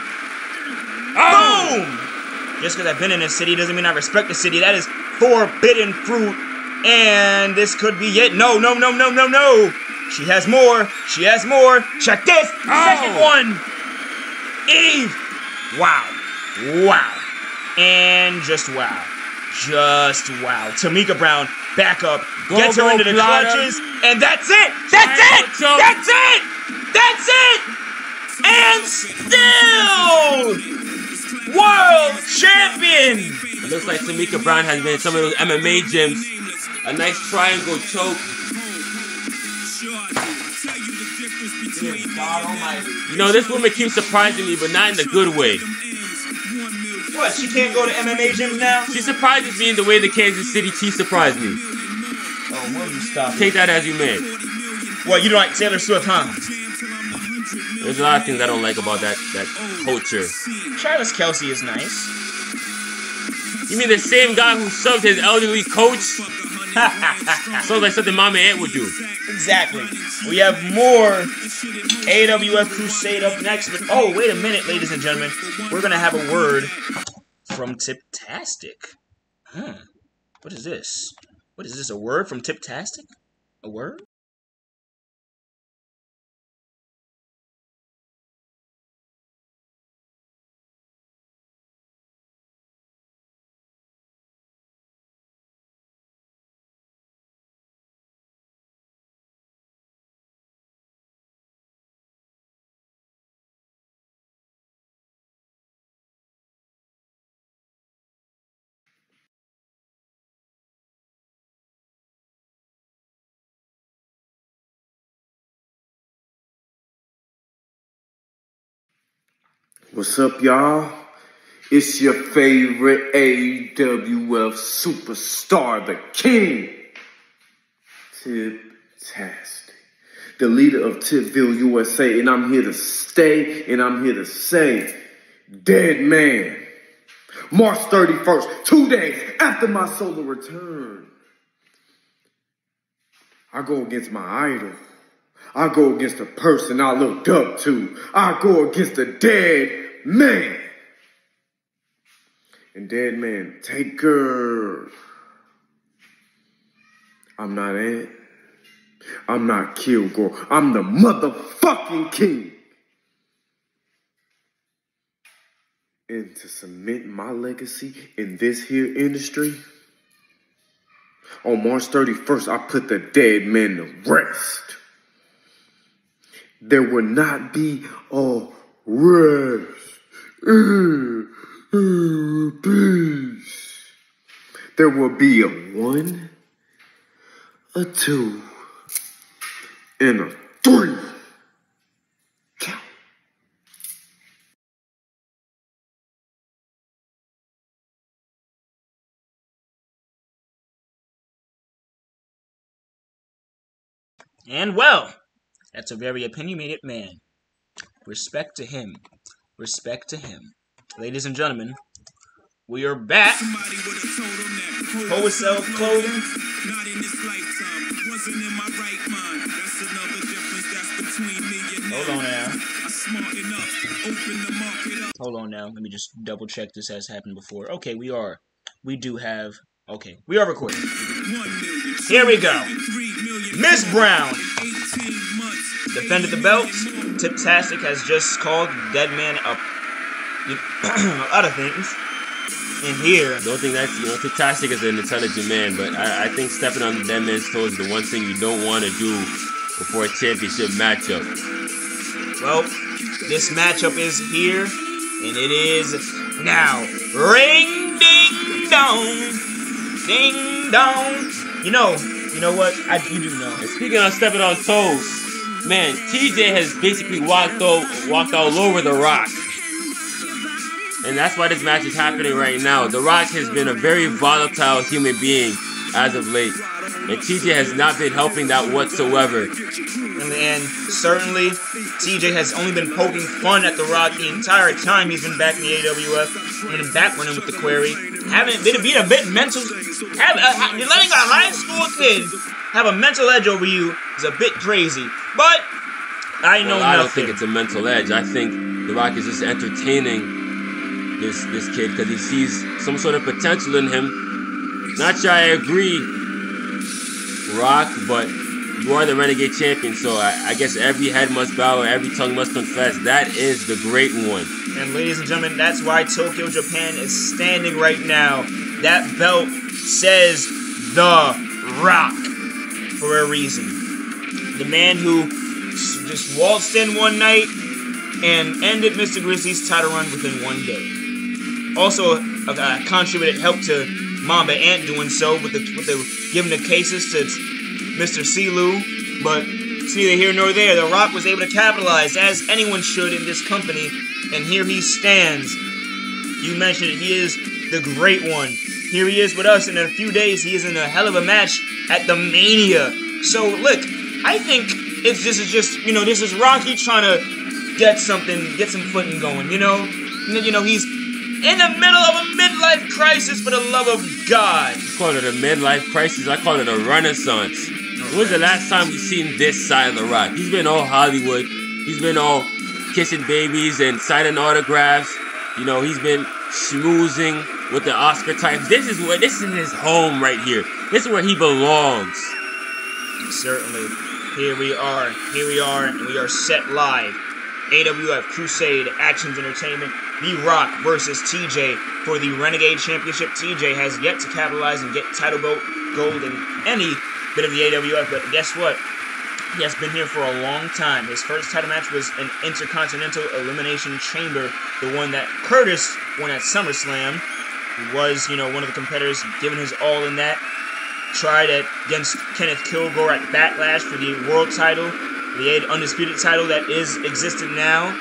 Oh! Boom! Just because I've been in this city doesn't mean I respect the city. That is forbidden fruit. And this could be it. No, no, no, no, no, no. She has more. She has more. Check this. Second one. Eve. Wow. Wow. And just wow. Just wow. Tamika Brown, back up. Gets her into the clutches. And that's it. That's it. That's it. That's it. And still world champion. It looks like Tamika Brown has been in some of those MMA gyms. A nice triangle choke. You know, this woman keeps surprising me, but not in the good way. What, she can't go to MMA gyms now? She surprises me in the way the Kansas City Chiefs surprised me. Oh, will you stop? Take that as you may. What, you don't like Taylor Swift, huh? There's a lot of things I don't like about that culture. Travis Kelce is nice. You mean the same guy who subbed his elderly coach? Sounds like something Mama Ant would do. Exactly. We have more AWF Crusade up next. But oh, wait a minute, ladies and gentlemen. We're going to have a word from Tiptastic. What is this? What is this? A word from Tiptastic? A word? What's up, y'all? It's your favorite AWF superstar, the king, Tiptastic, the leader of Tipville, USA, and I'm here to stay, and I'm here to say, dead man. March 31st, 2 days after my solo return, I go against my idol. I go against the person I looked up to. I go against the dead man. And dead man, Taker. I'm not Ant. I'm not Kilgore. I'm the motherfucking king. And to cement my legacy in this here industry, on March 31st, I put the dead man to rest. There will not be a rest. Peace. There will be a 1, a 2, and a 3. Count. And well, that's a very opinionated man. Respect to him. Respect to him. Ladies and gentlemen, we are back. Wholesale clothing. Not in this lifetime. Wasn't in my right mind. That's another difference that's between me and Hold on now. I'm smart enough. Open the market up. Hold on now. Let me just double check this has happened before. Okay, we are. We do have. Okay, we are recording. Here we go. Miss Brown defended the belt. Tiptastic has just called Dead Man up. A lot of things. And here, Don't think that's, Tiptastic is an intelligent man, but I think stepping on the dead man's toes is the one thing you don't want to do before a championship matchup. well, this matchup is here, and it is now. Ring ding dong. Ding dong. You know what? You do know. And speaking of stepping on toes, man, TJ has basically walked all over The Rock. And that's why this match is happening right now. The Rock has been a very volatile human being as of late. And TJ has not been helping that whatsoever. And certainly, TJ has only been poking fun at The Rock the entire time he's been back in the AWF. And been back running with the query. Haven't been a bit mental. Letting a high school kid have a mental edge over you is a bit crazy. But I know nothing. I don't think it's a mental edge. I think The Rock is just entertaining this kid because he sees some sort of potential in him. Not sure I agree, Rock, but you are the Renegade Champion, so I guess every head must bow or every tongue must confess. That is the great one. And ladies and gentlemen, that's why Tokyo, Japan is standing right now. That belt says The Rock for a reason. The man who just waltzed in one night and ended Mr. Grizzly's title run within 1 day. Also, contributed help to Mamba Ant doing so with the giving the cases to Mr. Silu, but it's neither here nor there. The Rock was able to capitalize, as anyone should in this company, and here he stands. You mentioned it, he is the great one. Here he is with us. In a few days, he is in a hell of a match at the Mania. So, look, I think this is this is Rocky trying to get some footing going, he's in the middle of a midlife crisis for the love of God. You call it a midlife crisis? I call it a renaissance. When was the last time we seen this side of The Rock? He's been all Hollywood. He's been all kissing babies and signing autographs. He's been schmoozing with the Oscar types. This is his home right here. This is where he belongs. Certainly. Here we are, and we are set live. AWF Crusade Actions Entertainment, The Rock versus TJ for the Renegade Championship. TJ has yet to capitalize and get title belt gold in any bit of the AWF, but guess what? He has been here for a long time. His first title match was an Intercontinental Elimination Chamber, the one that Curtis won at SummerSlam. He was, one of the competitors, giving his all in that. Tried against Kenneth Kilgore at Backlash for the world title, the Undisputed title that existed now.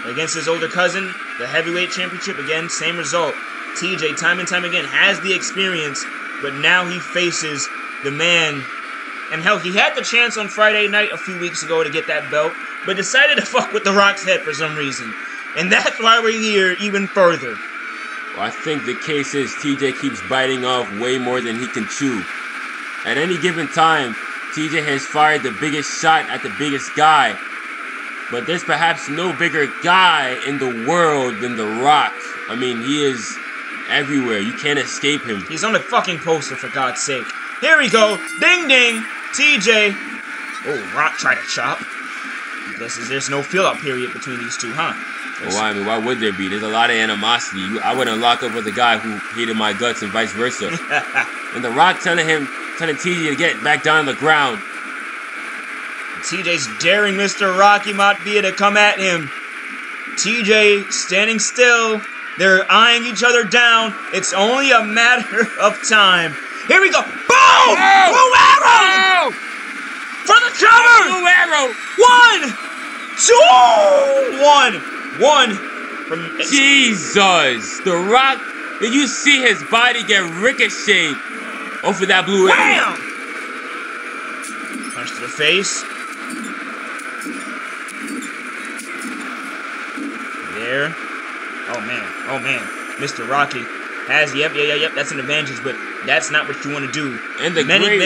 Against his older cousin, the Heavyweight Championship, again, same result. TJ, time and time again, has the experience, but now he faces the man. And hell, he had the chance on Friday night a few weeks ago to get that belt, but decided to fuck with The Rock's head for some reason. And that's why we're here even further. Well, I think the case is TJ keeps biting off way more than he can chew. At any given time, TJ has fired the biggest shot at the biggest guy. But there's perhaps no bigger guy in the world than The Rock. I mean, he is everywhere. You can't escape him. He's on the fucking poster, for God's sake. Here we go. Ding, ding. TJ. Oh, Rock tried to chop. There's no fill-up period between these two, huh? Well, I mean, why would there be? There's a lot of animosity. I wouldn't lock up with a guy who hated my guts and vice versa. And The Rock telling TJ to get back down on the ground. TJ's daring Mr. Rocky Maivia to come at him. TJ standing still. They're eyeing each other down. It's only a matter of time. Here we go. Boom! Oh! Blue arrow! Oh! For the cover! Blue arrow! 1, 2, 1 from Jesus! The Rock, did you see his body get ricocheted off of that blue arrow? Bam! Punch to the face. There. Oh man. Mr. Rocky has, yep, that's an advantage, but that's not what you want to do. And the many,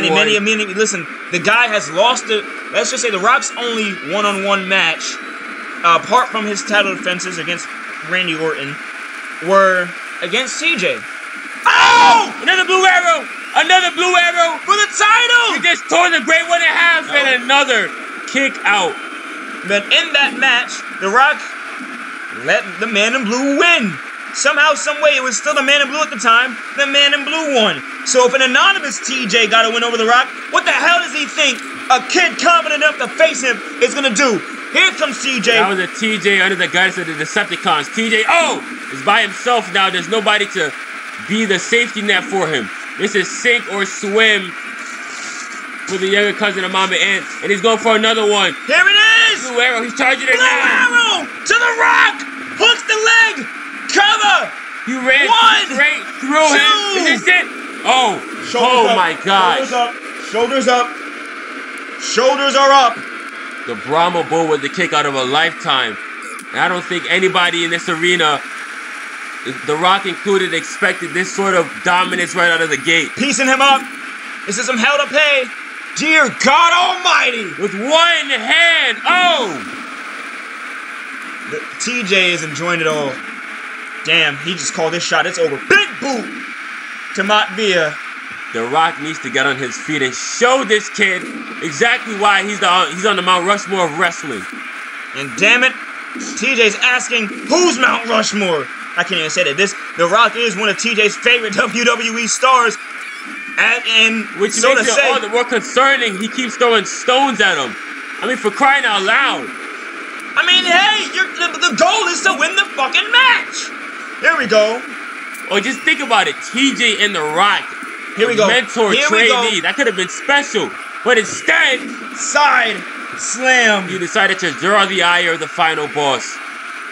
listen, the guy has lost let's just say The Rock's only one-on-one match, apart from his title defenses against Randy Orton, were against TJ. Oh! Another blue arrow! Another blue arrow! For the title! He just tore the Great One in half and another kick out. But in that match, The Rock let the Man in Blue win. Somehow, someway, it was still the Man in Blue at the time. The Man in Blue won. So if an anonymous TJ got to win over The Rock, what the hell does he think a kid confident enough to face him is going to do? Here comes TJ. That was a TJ under the guidance of the Decepticons. TJ, is by himself now. There's nobody to be the safety net for him. This is sink or swim for the younger cousin of Mama Ant. And he's going for another one. Here it is! Blue arrow. He's charging it Blue now. arrow to The Rock! Hooks the leg! Cover! He ran straight through him. Is this it? Oh my God. Shoulders up. Shoulders are up. The Brahma Bull was the kick out of a lifetime. And I don't think anybody in this arena, The Rock included, expected this sort of dominance right out of the gate. Piecing him up. This is some hell to pay. Dear God Almighty. With one hand. TJ is enjoying it all. Damn, he just called this shot. It's over. Big boot to Maivia. The Rock needs to get on his feet and show this kid exactly why he's on the Mount Rushmore of wrestling. And damn it, TJ's asking, who's Mount Rushmore? I can't even say that. The Rock is one of TJ's favorite WWE stars. Which so makes it all the more concerning. He keeps throwing stones at him. I mean, for crying out loud. I mean, hey, the goal is to win the fucking match. Here we go. Or just think about it. TJ and The Rock. Here we go. Mentor, trainee. That could have been special. But instead, side slam. He decided to draw the ire of the final boss.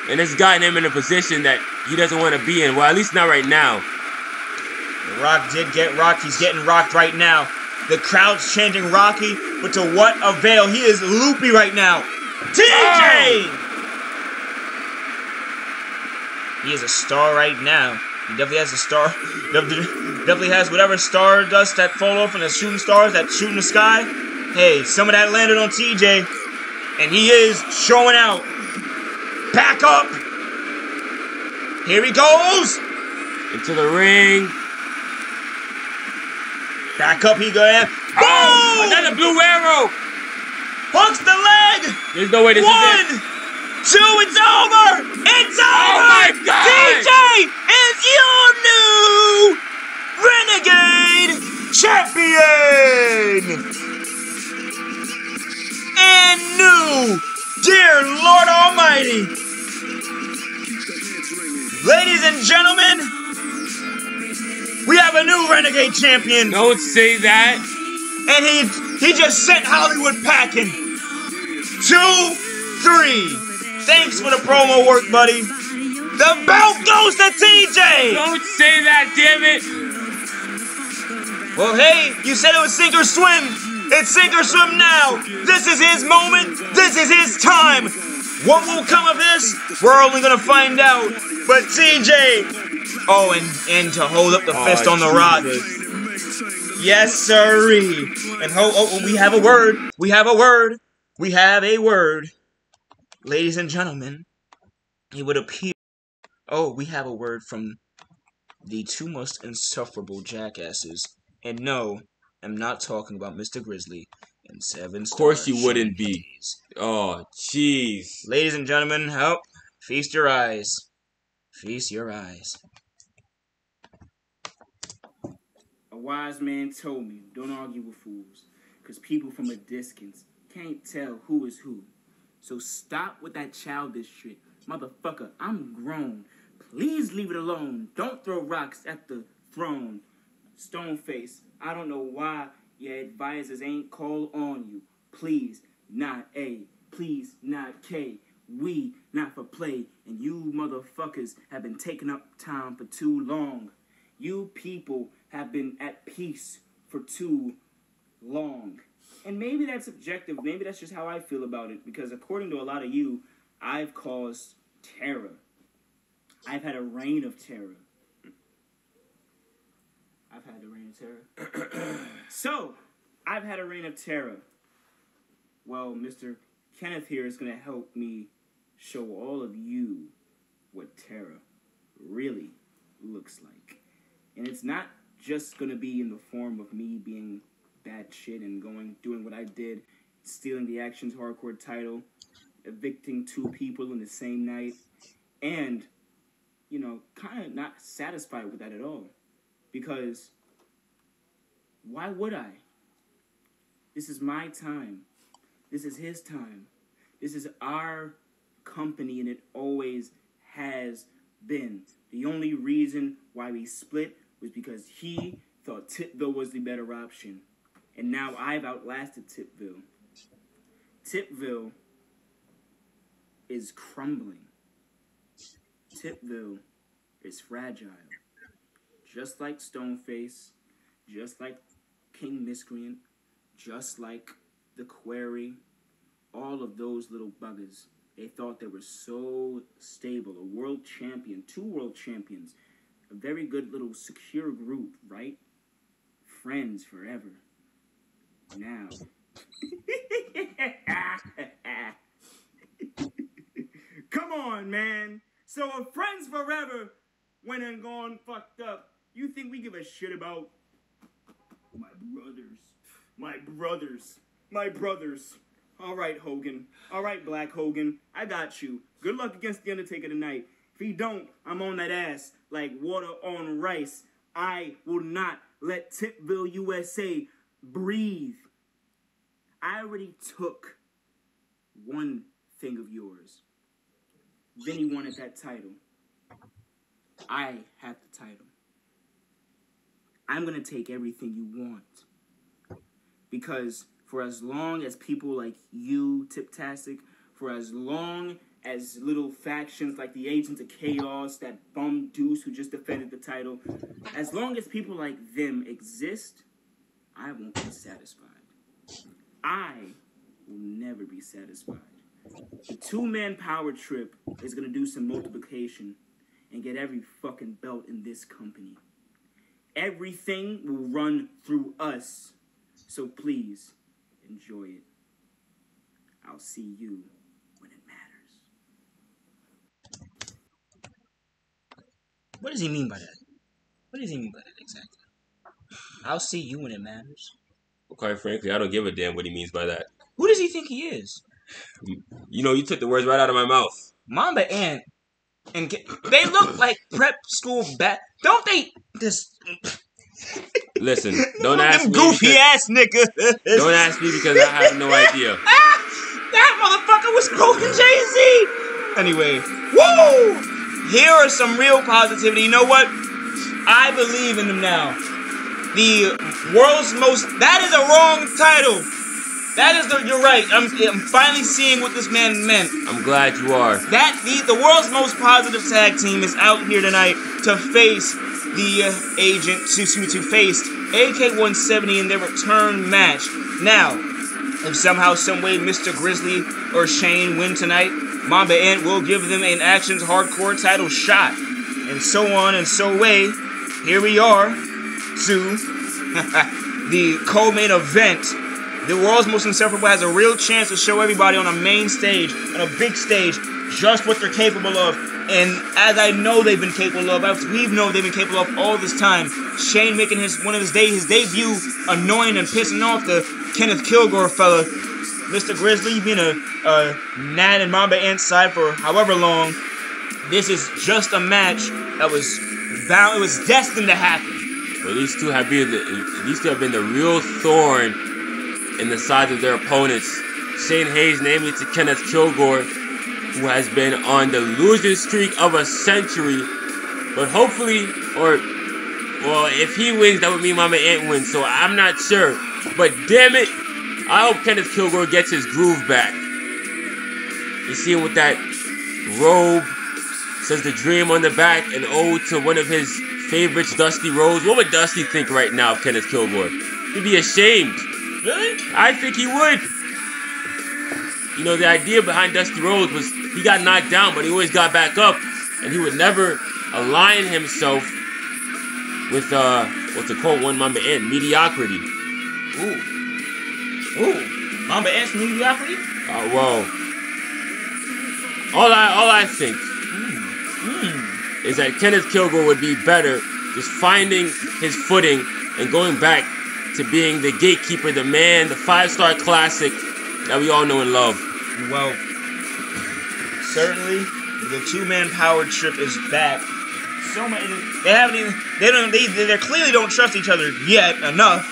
And it's gotten him in a position that he doesn't want to be in. Well, at least not right now. The Rock did get rocked. He's getting rocked right now. The crowd's chanting Rocky, but to what avail? He is loopy right now. TJ! He is a star right now. He definitely has a star. Definitely has whatever star dust that fall off from the shooting stars that shoot in the sky. Hey, some of that landed on TJ. And he is showing out. Back up. Here he goes. Into the ring. Back up he goes. Oh! Another blue arrow. Hooks the leg. There's no way this is it. 1, 2, it's over. It's over. Oh my God. DJ is your new Renegade Champion. And new, dear Lord Almighty. Ladies and gentlemen, we have a new Renegade Champion. Don't say that. And he just sent Hollywood packing. 2, 3. Thanks for the promo work, buddy. The belt goes to TJ. Don't say that, damn it. Well, hey, you said it was sink or swim. It's sink or swim now. This is his moment. This is his time. What will come of this? We're only going to find out. But TJ. Oh, and to hold up the fist on the rock. Yes, sirree. And we have a word. We have a word. We have a word. Ladies and gentlemen, it would appear... Oh, we have a word from the two most insufferable jackasses. And no, I'm not talking about Mr. Grizzly and 7 Star. Of course you wouldn't be. Oh, jeez. Ladies and gentlemen, feast your eyes. Feast your eyes. A wise man told me, don't argue with fools, because people from a distance can't tell who is who. So stop with that childish shit. Motherfucker, I'm grown. Please leave it alone. Don't throw rocks at the throne. Stoneface, I don't know why your advisors ain't call on you. Please, not A. Please, not K. We, not for play. And you motherfuckers have been taking up time for too long. You people have been at peace for too long. And maybe that's subjective. Maybe that's just how I feel about it. Because according to a lot of you, I've caused terror. I've had a reign of terror. I've had the reign of terror. So, I've had a reign of terror. Well, Mr. Kenneth here is going to help me show all of you what terror really looks like. And it's not just going to be in the form of me being bad shit and doing what I did, stealing the Actions Hardcore title, evicting 2 people in the same night, and, you know, kind of not satisfied with that at all. Because why would I? This is my time. This is his time. This is our company, and it always has been. The only reason why we split was because he thought Tipville was the better option. And now I've outlasted Tipville. Tipville is crumbling. Tipville is fragile. Just like Stoneface, just like King Miscreant, just like the Quarry, all of those little buggers. They thought they were so stable. A world champion, 2 world champions, a very good little secure group, right? Friends forever. Now. Come on, man. So if friends forever went and gone fucked up, you think we give a shit about my brothers? My brothers. My brothers. All right, Hogan. All right, Black Hogan. I got you. Good luck against The Undertaker tonight. If he don't, I'm on that ass like water on rice. I will not let Tipville, USA breathe. I already took one thing of yours. Then he wanted that title. I have the title. I'm going to take everything you want. Because for as long as people like you, Tiptastic, for as long as little factions like the Agents of Chaos, that bum Deuce who just defended the title, as long as people like them exist, I won't be satisfied. I will never be satisfied. The 2-man power trip is going to do some multiplication and get every fucking belt in this company. Everything will run through us. So please, enjoy it. I'll see you when it does he mean by that? What does he mean by that exactly? I'll see you when it matters. Well, quite frankly, I don't give a damn what he means by that. Who does he think he is? You know, you took the words right out of my mouth. Mamba and they look like prep school don't they? Listen, don't ask me. Goofy ass nigga. Don't ask me because I have no idea. That motherfucker was quoting Jay-Z. Anyway, woo! Here are some real positivity. You know what? I believe in them now. The world's most. That is a wrong title. That is you're right. I'm finally seeing what this man meant. I'm glad you are. The world's most positive tag team is out here tonight to face the to face AK-170 in their return match. Now, if somehow, some way, Mr. Grizzly or Shane win tonight, Mamba Ant will give them an Actions Hardcore title shot, and so on and so way. Here we are to the co-main event. The world's most insufferable has a real chance to show everybody on a main stage, on a big stage, just what they're capable of. And as I know they've been capable of, as we've known they've been capable of all this time, Shane making his debut annoying and pissing off the Kenneth Kilgore fella. Mr. Grizzly being a Nat and Mamba Ant side for however long. This is just a match that was bound, it was destined to happen. Well, these two have been the real thorn in the sides of their opponents. Shane Hayes, namely to Kenneth Kilgore, who has been on the losing streak of a century. But hopefully, if he wins, that would mean Mama Ant wins, so I'm not sure. But damn it, I hope Kenneth Kilgore gets his groove back. You see him with that robe, says the dream on the back, an ode to one of his favorites, Dusty Rhodes. What would Dusty think right now of Kenneth Kilgore? He'd be ashamed. Really? I think he would. You know, the idea behind Dusty Rhodes was he got knocked down, but he always got back up, and he would never align himself with, what's the quote, one Mamba Ant, mediocrity. Ooh. Mamba Ant's mediocrity? Well, all I think is that Kenneth Kilgore would be better just finding his footing and going back to being the gatekeeper, the man, the 5-star classic that we all know and love. Well, certainly the 2-man power trip is back. So many they clearly don't trust each other yet enough.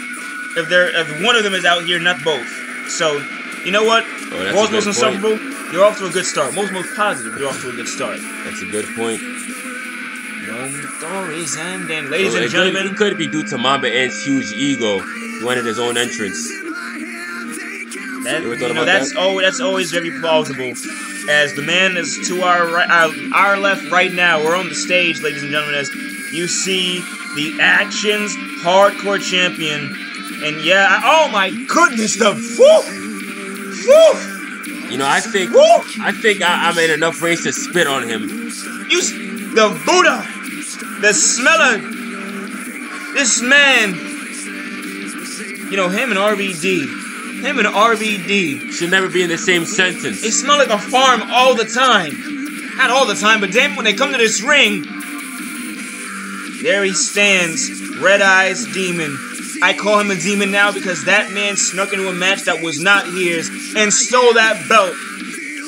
If one of them is out here, not both. So, you know what? World's most insufferable, you're off to a good start. Most positive, you're off to a good start. That's a good point. Stories ending. Ladies and gentlemen, it could be due to Mamba Ant's huge ego. He wanted his own entrance. That's always very plausible. As the man is to our left right now, we're on the stage, ladies and gentlemen, as you see the Actions Hardcore Champion. And yeah, oh my goodness, the woof! You know, I think I'm in enough range to spit on him. The Buddha, the smell of this man. You know, him and RVD should never be in the same sentence. They smell like a farm all the time. Not all the time, but damn, when they come to this ring, there he stands, Red Eyes Demon. I call him a demon now because that man snuck into a match that was not his and stole that belt.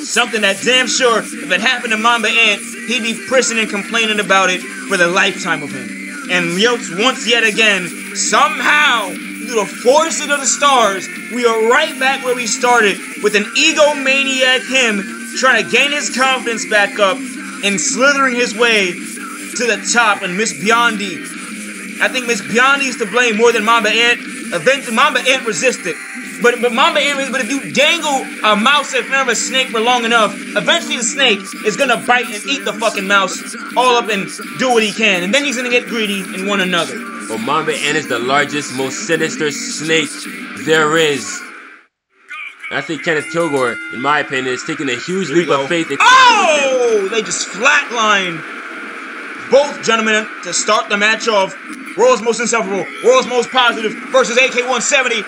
Something that damn sure, if it happened to Mamba Ant, he'd be prissing and complaining about it for the lifetime of him. And once yet again, somehow, through the forcing of the stars, we are right back where we started with an egomaniac him trying to gain his confidence back up and slithering his way to the top. And Miss Biondi, I think Miss Biondi is to blame more than Mamba Ant. Eventually, Mamba Ant resisted. But if you dangle a mouse in front of a snake for long enough, eventually the snake is gonna bite and eat the fucking mouse all up and do what he can. And then he's gonna get greedy in one another. Well, Mamba Ant is the largest, most sinister snake there is. I think Kenneth Kilgore, in my opinion, is taking a huge leap of faith. Oh! They just flatlined both gentlemen to start the match off. World's most insufferable, world's most positive versus AK-170.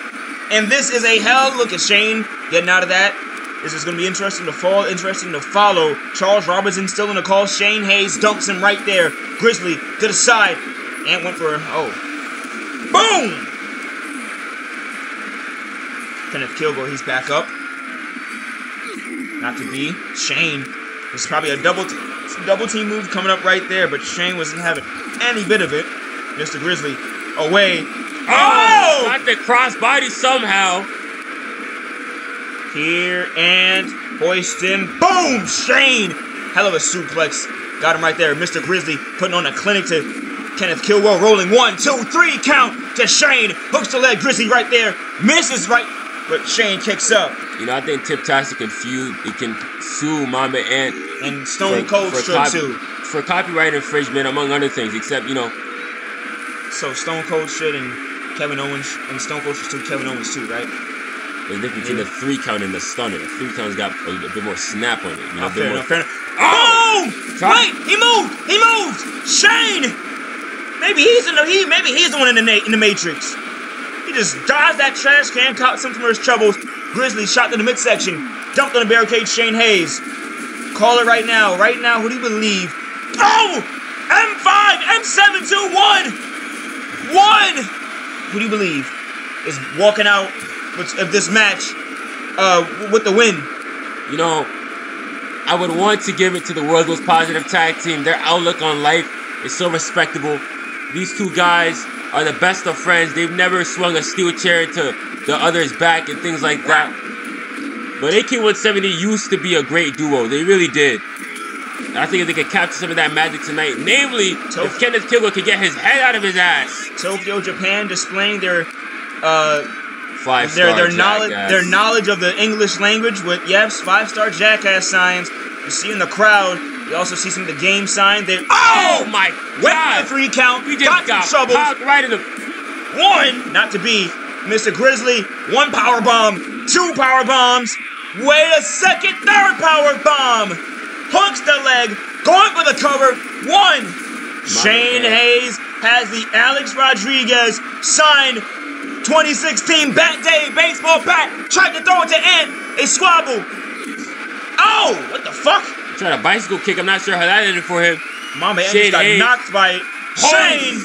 And this is a hell. Look at Shane getting out of that. This is going to be interesting to follow. Charles Robinson still in the call. Shane Hayes dumps him right there. Grizzly to the side. And went for, boom! Kenneth Kilgore, he's back up. Not to be. Shane. There's probably a double team move coming up right there, but Shane wasn't having any bit of it. Mr. Grizzly away. Oh! Got the crossbody somehow. Here and hoisting. Boom! Shane! Hell of a suplex. Got him right there. Mr. Grizzly putting on a clinic to Kenneth Kilgore. Rolling 1, 2, 3 count to Shane. Hooks the leg. Grizzly right there. Misses right, but Shane kicks up. You know, I think Tiptastic can sue Mamba and Stone Cold should too. For copyright infringement, among other things, except, you know. So Stone Cold should and Kevin Owens and Stone Cold should sue Kevin Owens too, right? There's a difference between the 3 count and the stunner. The 3 count's got a bit more snap on it. You know, fair enough. Oh! Wait! He moved! Shane! Maybe he's the one in the Matrix. He just dodged that trash can, caught some of his troubles. Grizzly shot to the midsection. Dumped on the barricade, Shane Hayes. Call it right now. Right now, who do you believe? Oh! M5! M721! 1! Who do you believe is walking out of this match with the win? You know, I would want to give it to the world's most positive tag team. Their outlook on life is so respectable. These two guys are the best of friends. They've never swung a steel chair into the other's back and things like that. But AK-170 used to be a great duo. They really did. And I think if they could capture some of that magic tonight, namely, if Kenneth Kilgore could get his head out of his ass. Tokyo, Japan displaying their knowledge of the English language with, yes, 5-star jackass signs. You see in the crowd. You also see some of the game signs. Oh my God! Went for the 3 count. We just got popped right in the 1, not to be. Mr. Grizzly, 1 power bomb, 2 power bombs. Wait a second, 3rd power bomb. Hooks the leg, going for the cover. 1. Shane Hayes has the Alex Rodriguez signed 2016 Bat Day baseball bat. Tried to throw it to Ant. They squabble. Oh, what the fuck? Tried a bicycle kick. I'm not sure how that ended for him. Mama Ant got knocked by Shane.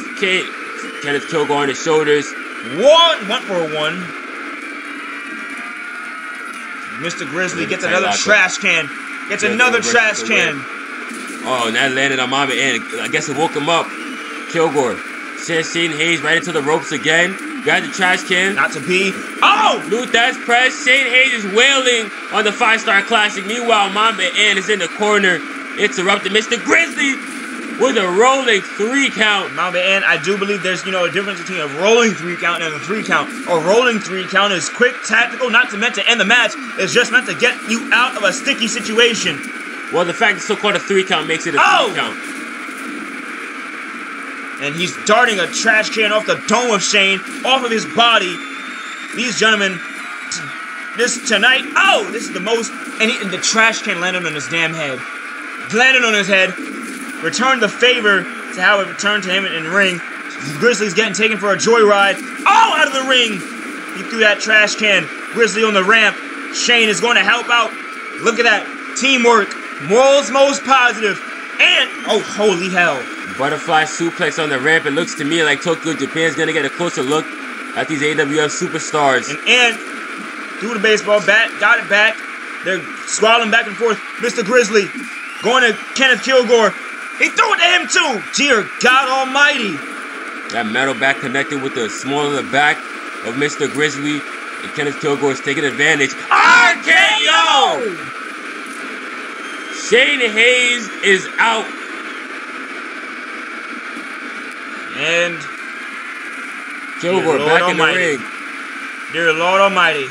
Kenneth Kilgore on his shoulders. 1 for 1. Mr. Grizzly gets another trash can. Gets another trash can. Oh, and that landed on Mama Ant. I guess it woke him up. Kilgore sends Shane Hayes right into the ropes again. Got the trash can. Not to be. Oh! Luthez press. Shane Hayes is wailing on the 5-star classic. Meanwhile, Mamba Ant is in the corner. Interrupted Mr. Grizzly with a rolling 3 count. Mamba Ant, I do believe there's, a difference between a rolling 3 count and a 3 count. A rolling 3 count is quick, tactical, not meant to end the match. It's just meant to get you out of a sticky situation. Well, the fact it's still called a 3 count makes it a 3 count. And he's darting a trash can off the dome of Shane, off of his body. These gentlemen, this tonight, this is the most, and the trash can landed on his damn head. Landed on his head, returned the favor to how it returned to him in the ring. Grizzly's getting taken for a joyride. Oh, out of the ring! He threw that trash can. Grizzly on the ramp. Shane is going to help out. Look at that. Teamwork. World's most positive. And, oh, holy hell. Butterfly suplex on the ramp. It looks to me like Tokyo Japan's going to get a closer look at these AWF superstars. And threw the baseball bat, got it back. They're squabbling back and forth. Mr. Grizzly going to Kenneth Kilgore. He threw it to him too. Dear God Almighty. That metal bat connected with the small of the back of Mr. Grizzly. And Kenneth Kilgore is taking advantage. RKO! Shane Hayes is out. And Kilgore back in the ring. Dear Lord Almighty.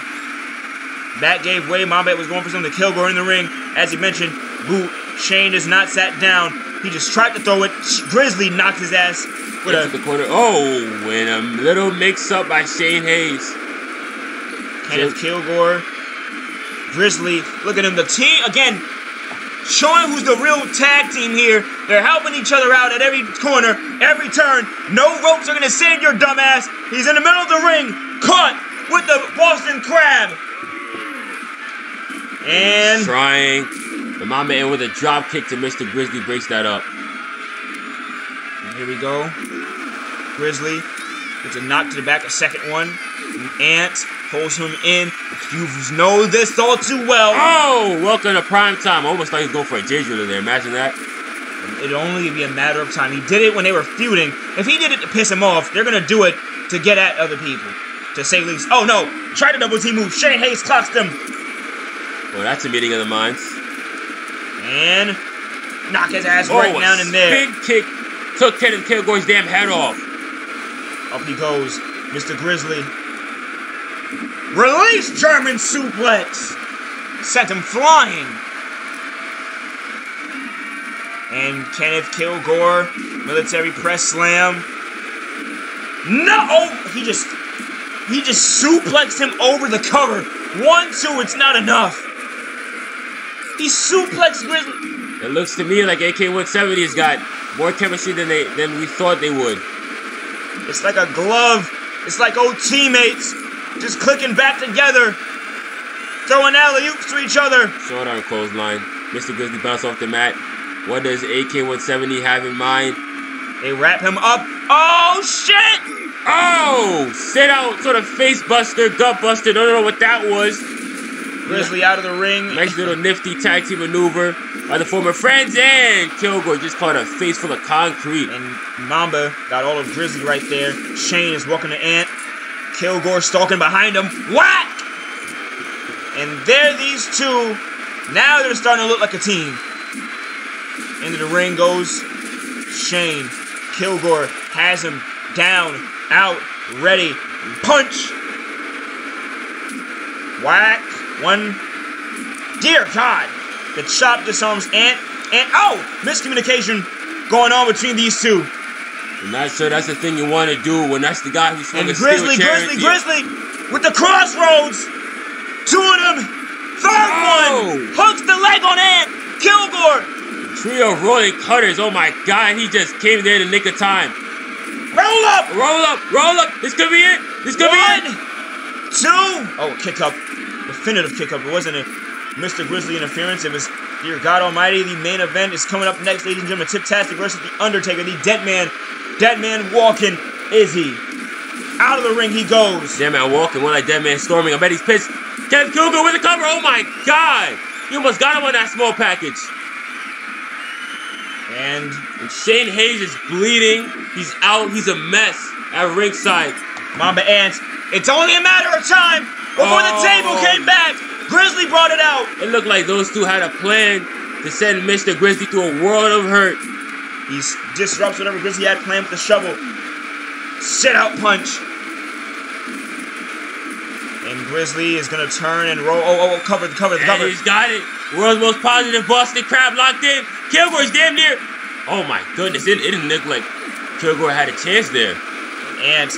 That gave way. Mamba was going for something to Kilgore in the ring. As he mentioned, boot. Shane is not sat down. He just tried to throw it. Grizzly knocked his ass with the corner. Oh, and a little mix-up by Shane Hayes. Kenneth Kilgore. Grizzly. Look at him. The team, again, showing who's the real tag team here. They're helping each other out at every corner, every turn. No ropes are going to save your dumb ass. He's in the middle of the ring, caught with the Boston Crab. And trying. The Mama in with a drop kick to Mr. Grizzly breaks that up. And here we go. Grizzly gets a knock to the back, a second one. Ant pulls him in. You know this all too well. Oh, welcome to prime time. I almost thought he was going for a J driller there. Imagine that. It'd only be a matter of time. He did it when they were feuding. If he did it to piss him off, they're gonna do it to get at other people. To say least. Oh no! Try the double T move. Shane Hayes clocks him. Well, that's a meeting of the minds. And knock his ass right down in there. Big kick took Kenneth Kilgore's damn head off. Up he goes, Mr. Grizzly. Release German suplex. Sent him flying. And Kenneth Kilgore, military press slam. No! Oh, he just suplexed him over the cover. 1-2, it's not enough. He suplexed Grizzly. It looks to me like AK-170 has got more chemistry than we thought they would. It's like a glove. It's like old teammates just clicking back together, throwing alley-oops to each other. Short arm clothesline. Mr. Grizzly bounced off the mat. What does AK-170 have in mind? They wrap him up. Oh, shit! Oh! Sit out, sort of face buster, gut buster. Don't know what that was. Grizzly out of the ring. Nice little nifty tag team maneuver by the former friends, and Kilgore just caught a face full of concrete. And Mamba got all of Grizzly right there. Shane is walking the Ant. Kilgore stalking behind him. Whack! And there these two. Now they're starting to look like a team. Into the ring goes Shane. Kilgore has him down, out, ready, punch. Whack. One. Dear God. The chop disarms Ant. And oh! Miscommunication going on between these two. I'm not sure that's the thing you want to do when that's the guy who's swinging And Grizzly with the crossroads. Two of them. Third one. Hooks the leg on Ant. Kilgore. Trio of rolling cutters. Oh my God. He just came there in the nick of time. Roll up. Roll up. Roll up. This could be it. This could be it. 2. Oh, kick up. Definitive kick up. It wasn't a Mr. Grizzly interference. It was, dear God Almighty, the main event is coming up next, ladies and gentlemen. Tiptastic versus the Undertaker, the Dead Man walking. Is he? Out of the ring he goes. Dead Man walking, more like Dead Man storming. I bet he's pissed. Kenneth Kilgore with the cover. Oh my God. He almost got him on that small package. And Shane Hayes is bleeding. He's out. He's a mess at ringside. Mamba Ant. It's only a matter of time before the table came back. Grizzly brought it out. It looked like those two had a plan to send Mr. Grizzly through a world of hurt. He disrupts whatever Grizzly had planned with the shovel. Sit out punch. And Grizzly is going to turn and roll. Oh, cover. And he's got it. World's most positive Boston Crab locked in. Kilgore's damn near. Oh my goodness. It didn't look like Kilgore had a chance there. Ant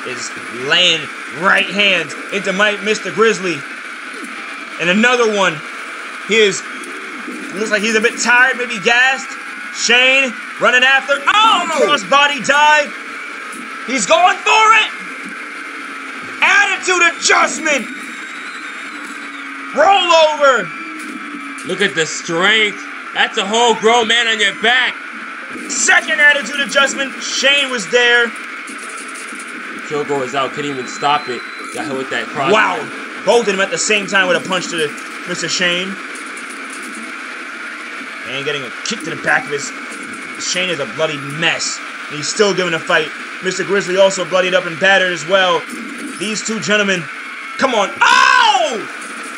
is laying right hand into Mr. Grizzly. And another one. Looks like he's a bit tired, maybe gassed. Shane running after. Oh, crossbody dive. He's going for it. Attitude adjustment. Roll over. Look at the strength. That's a whole grown man on your back. Second attitude adjustment. Shane was there. Kilgore was out. Couldn't even stop it. Got hit with that cross. Wow. Both of them at the same time with a punch to Mr. Shane. And getting a kick to the back of his. Shane is a bloody mess. And he's still giving a fight. Mr. Grizzly also bloodied up and battered as well. These two gentlemen. Come on. Oh!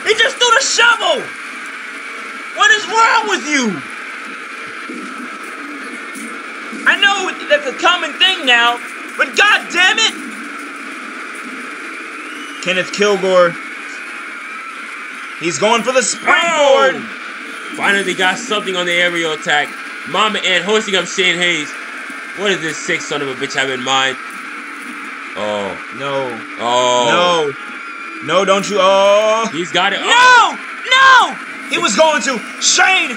He just threw the shovel! What is wrong with you? I know that's a common thing now, but god damn it! Kenneth Kilgore. He's going for the springboard. Oh! Finally got something on the aerial attack. Mama Ant hosting up Shane Hayes. What does this sick son of a bitch have in mind? Oh. No. Oh. No, don't you. Oh. He's got it. No! No! He was going to. Shane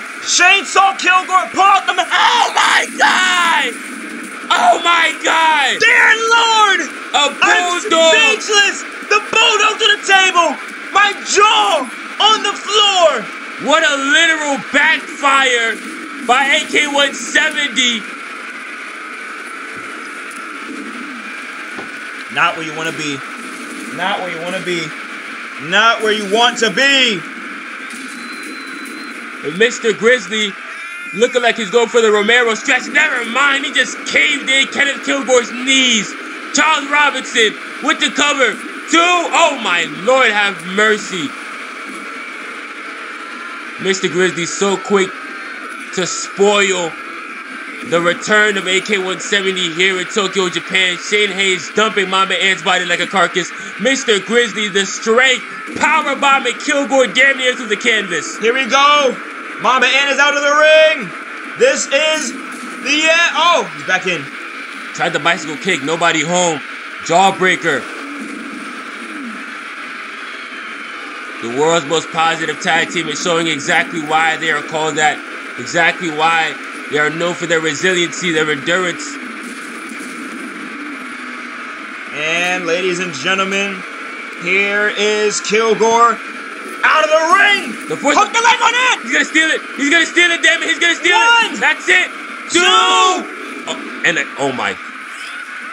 saw Kilgore pull out the. Oh my God! Oh my God! Dear Lord! A bulldog! I'm speechless! The bulldog to the table! My jaw! on the floor. What a literal backfire by AK-170. Not where you want to be. Not where you want to be. Not where you want to be. And Mr. Grizzly looking like he's going for the Romero stretch. Never mind, he just caved in Kenneth Kilgore's knees. Charles Robinson with the cover. 2. Oh my Lord, have mercy. Mr. Grizzly so quick to spoil the return of AK-170 here in Tokyo, Japan. Shane Hayes dumping Mama Ant's body like a carcass. Mr. Grizzly, the strength, power bombing Kilgore damn near to the canvas. Here we go. Mama Ant is out of the ring. This is the end. Oh, he's back in. Tried the bicycle kick, nobody home. Jawbreaker. The world's most positive tag team is showing exactly why they are called that. Exactly why they are known for their resiliency, their endurance. And ladies and gentlemen, here is Kilgore out of the ring. Hook the leg on it. He's gonna steal it. He's gonna steal it, damn it. He's gonna steal it. That's it. 2. Oh, and oh my.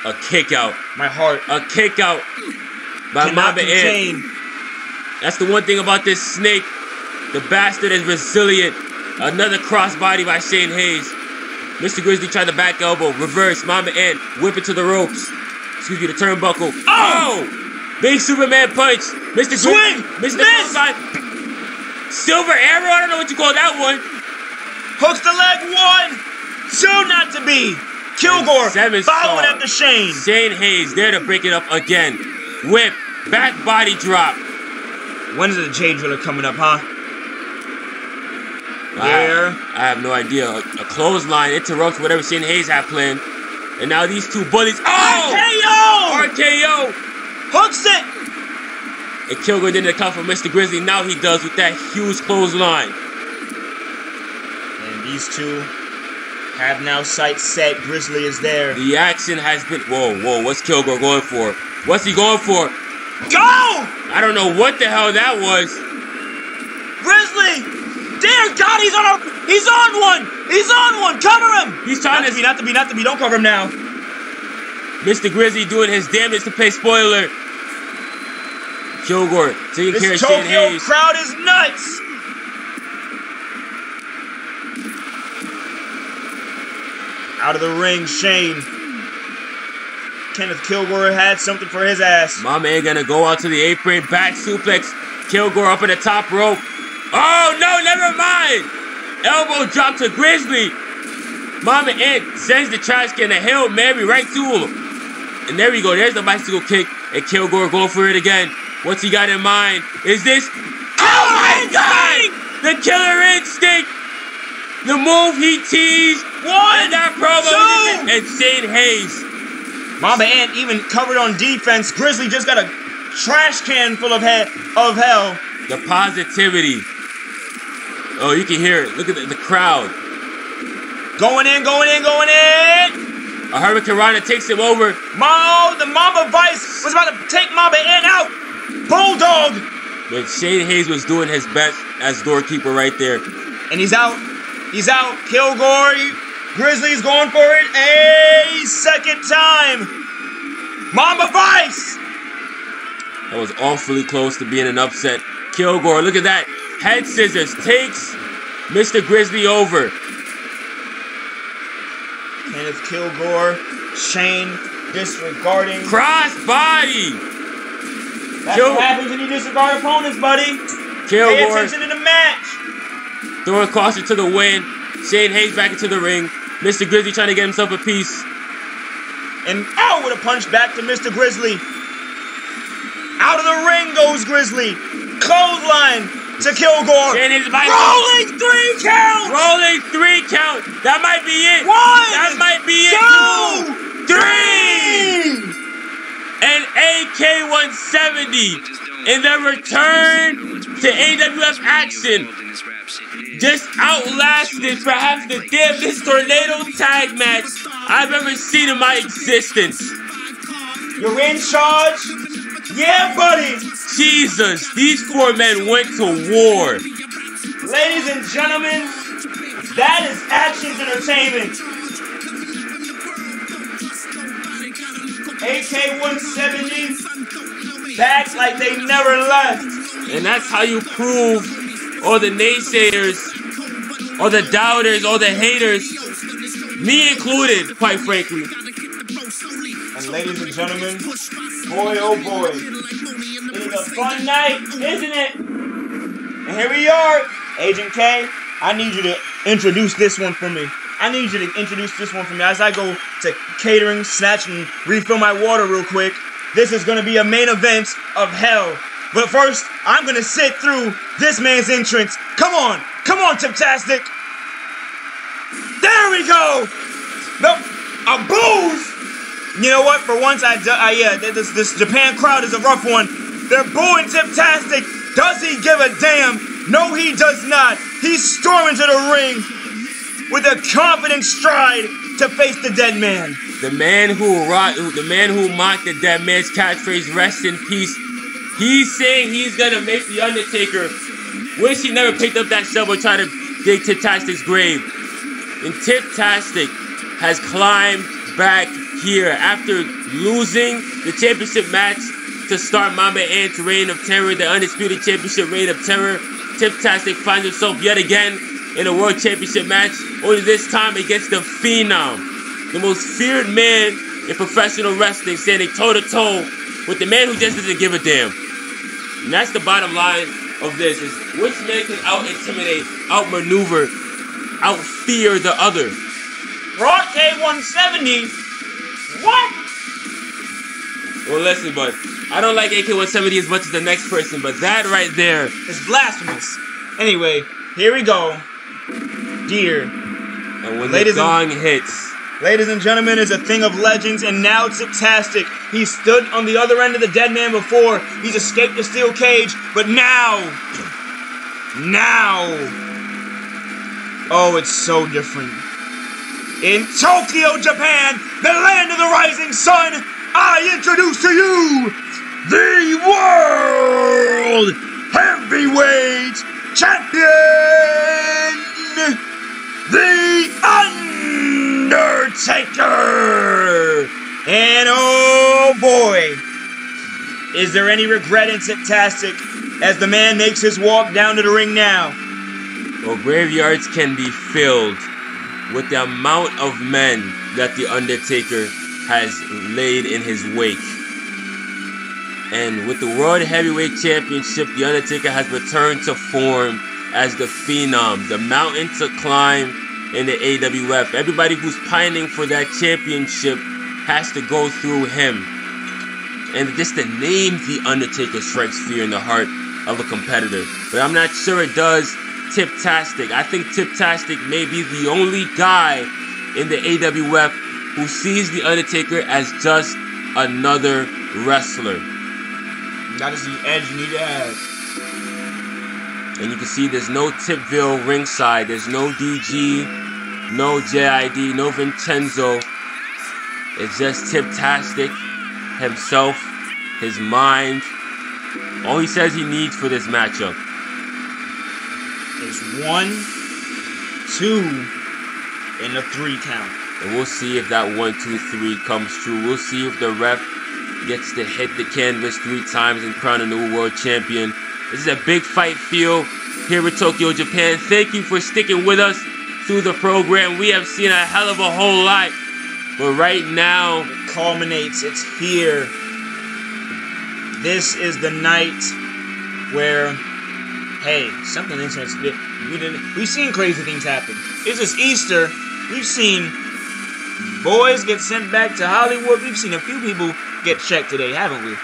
A kick out. My heart. A kick out by Mama Ant. That's the one thing about this snake. The bastard is resilient. Another crossbody by Shane Hayes. Mr. Grizzly tried the back elbow. Reverse. Mama Ant. Whip it to the ropes. Excuse me, the turnbuckle. Oh! Big Superman punch. Mr. Swing! Mr. Clothesline. Silver arrow? I don't know what you call that one. Hooks the leg. 1. 2 not to be. Kilgore following after Shane. Shane Hayes there to break it up again. Whip. Back body drop. When is the J Driller coming up, huh? I have no idea. A clothesline interrupts whatever Shane Hayes had planned. And now these two bullies. Oh! RKO! Hooks it! And Kilgore didn't account for Mr. Grizzly. Now he does with that huge clothesline. And these two have now sight set. Grizzly is there. The action has been... Whoa. What's Kilgore going for? What's he going for? Go! I don't know what the hell that was. Grizzly! Dear God, he's on one! He's on one! Cover him! He's trying not to be. Don't cover him now. Mr. Grizzly doing his damage to pay spoiler. Kilgore taking care of Shane Hayes. This Tokyo crowd is nuts! Out of the ring, Shane. Kenneth Kilgore had something for his ass. Mama ain't gonna go out to the apron. Back suplex. Kilgore up in the top rope. Oh, no, never mind. Elbow drop to Grizzly. Mama Ant sends the trash can, a Hail Mary right to him. And there we go. There's the bicycle kick. And Kilgore going for it again. What's he got in mind? Is this... Oh, my God! The Killer Instinct. The move he teased. 1, and that promo. 2. And Shane Hayes. Mama Ant even covered on defense. Grizzly just got a trash can full of hell. The positivity. Oh, you can hear it. Look at the crowd. Going in. A Hurricane Rana takes him over. The Mamba Vice was about to take Mamba Ant out. Bulldog. But Shane Hayes was doing his best as doorkeeper right there. And he's out. Kilgore. Grizzly's going for it a second time. Mamba Vice. That was awfully close to being an upset. Kilgore, look at that. Head scissors takes Mr. Grizzly over. Kenneth Kilgore, Shane disregarding. Cross body. That's what happens when you disregard opponents, buddy. Kilgore. Pay attention to the match. Throwing caution to the wind. Shane Hayes back into the ring. Mr. Grizzly trying to get himself a piece. And with a punch back to Mr. Grizzly. Out of the ring goes Grizzly. Clothesline to Kilgore. Rolling 3 count. Rolling 3 count. That might be it. 1. That might be it. 2. 3. And AK-170 in the return to AWF action just outlasted perhaps the damnedest tornado tag match I've ever seen in my existence. You're in charge. Yeah, buddy. Jesus, these 4 men went to war. Ladies and gentlemen, that is Actions Entertainment. AK-170 back like they never left. And that's how you prove all the naysayers, all the doubters, all the haters, me included, quite frankly. And ladies and gentlemen, boy oh boy, it is a fun night, isn't it? And here we are. Agent K, I need you to introduce this one for me. I need you to introduce this one for me as I go to catering, snatch, and refill my water real quick. This is going to be a main event of hell. But first, I'm going to sit through this man's entrance. Come on, Tiptastic. There we go. A booze. You know what? For once, this Japan crowd is a rough one. They're booing Tiptastic. Does he give a damn? No, he does not. He's storming to the ring with a confident stride to face the dead man. The man who mocked the dead man's catchphrase, "Rest in peace." He's saying he's gonna make the Undertaker wish he never picked up that shovel and tried to dig Tiptastic's grave. And Tiptastic has climbed back here after losing the championship match to start Mamba Ant's reign of terror, the Undisputed Championship reign of terror. Tiptastic finds himself yet again in a World Championship match, only this time against the Phenom, the most feared man in professional wrestling, standing toe-to-toe with the man who just doesn't give a damn. And that's the bottom line of this, is which man can out-intimidate, out-maneuver, out-fear the other. Rock AK-170? What? Well, listen, bud, I don't like AK-170 as much as the next person, but that right there is blasphemous. Anyway, here we go. Dear. And when the gong hits, ladies and gentlemen, is a thing of legends, and now Tiptastic. He stood on the other end of the dead man before. He's escaped the steel cage, but now, oh, it's so different. In Tokyo, Japan, the land of the rising sun, I introduce to you the World Heavyweight Champion, The Undertaker! And oh boy, is there any regret in Tiptastic as the man makes his walk down to the ring now? Well, graveyards can be filled with the amount of men that The Undertaker has laid in his wake. And with the World Heavyweight Championship, The Undertaker has returned to form as the Phenom, the mountain to climb in the AWF. Everybody who's pining for that championship has to go through him. And just the name The Undertaker strikes fear in the heart of a competitor. But I'm not sure it does Tiptastic. I think Tiptastic may be the only guy in the AWF who sees The Undertaker as just another wrestler. That is the edge you need to have. And you can see there's no Tipville ringside. There's no DG, no JID, no Vincenzo. It's just Tiptastic himself, his mind. All he says he needs for this matchup is 1, 2, and a 3 count. And we'll see if that 1, 2, 3 comes true. We'll see if the ref gets to hit the canvas 3 times and crown a new world champion. This is a big fight feel here in Tokyo, Japan. Thank you for sticking with us through the program. We have seen a hell of a whole lot. But right now, it culminates. It's here. This is the night where, hey, something interesting. We've seen crazy things happen. It's just Easter. We've seen boys get sent back to Hollywood. We've seen a few people get checked today, haven't we?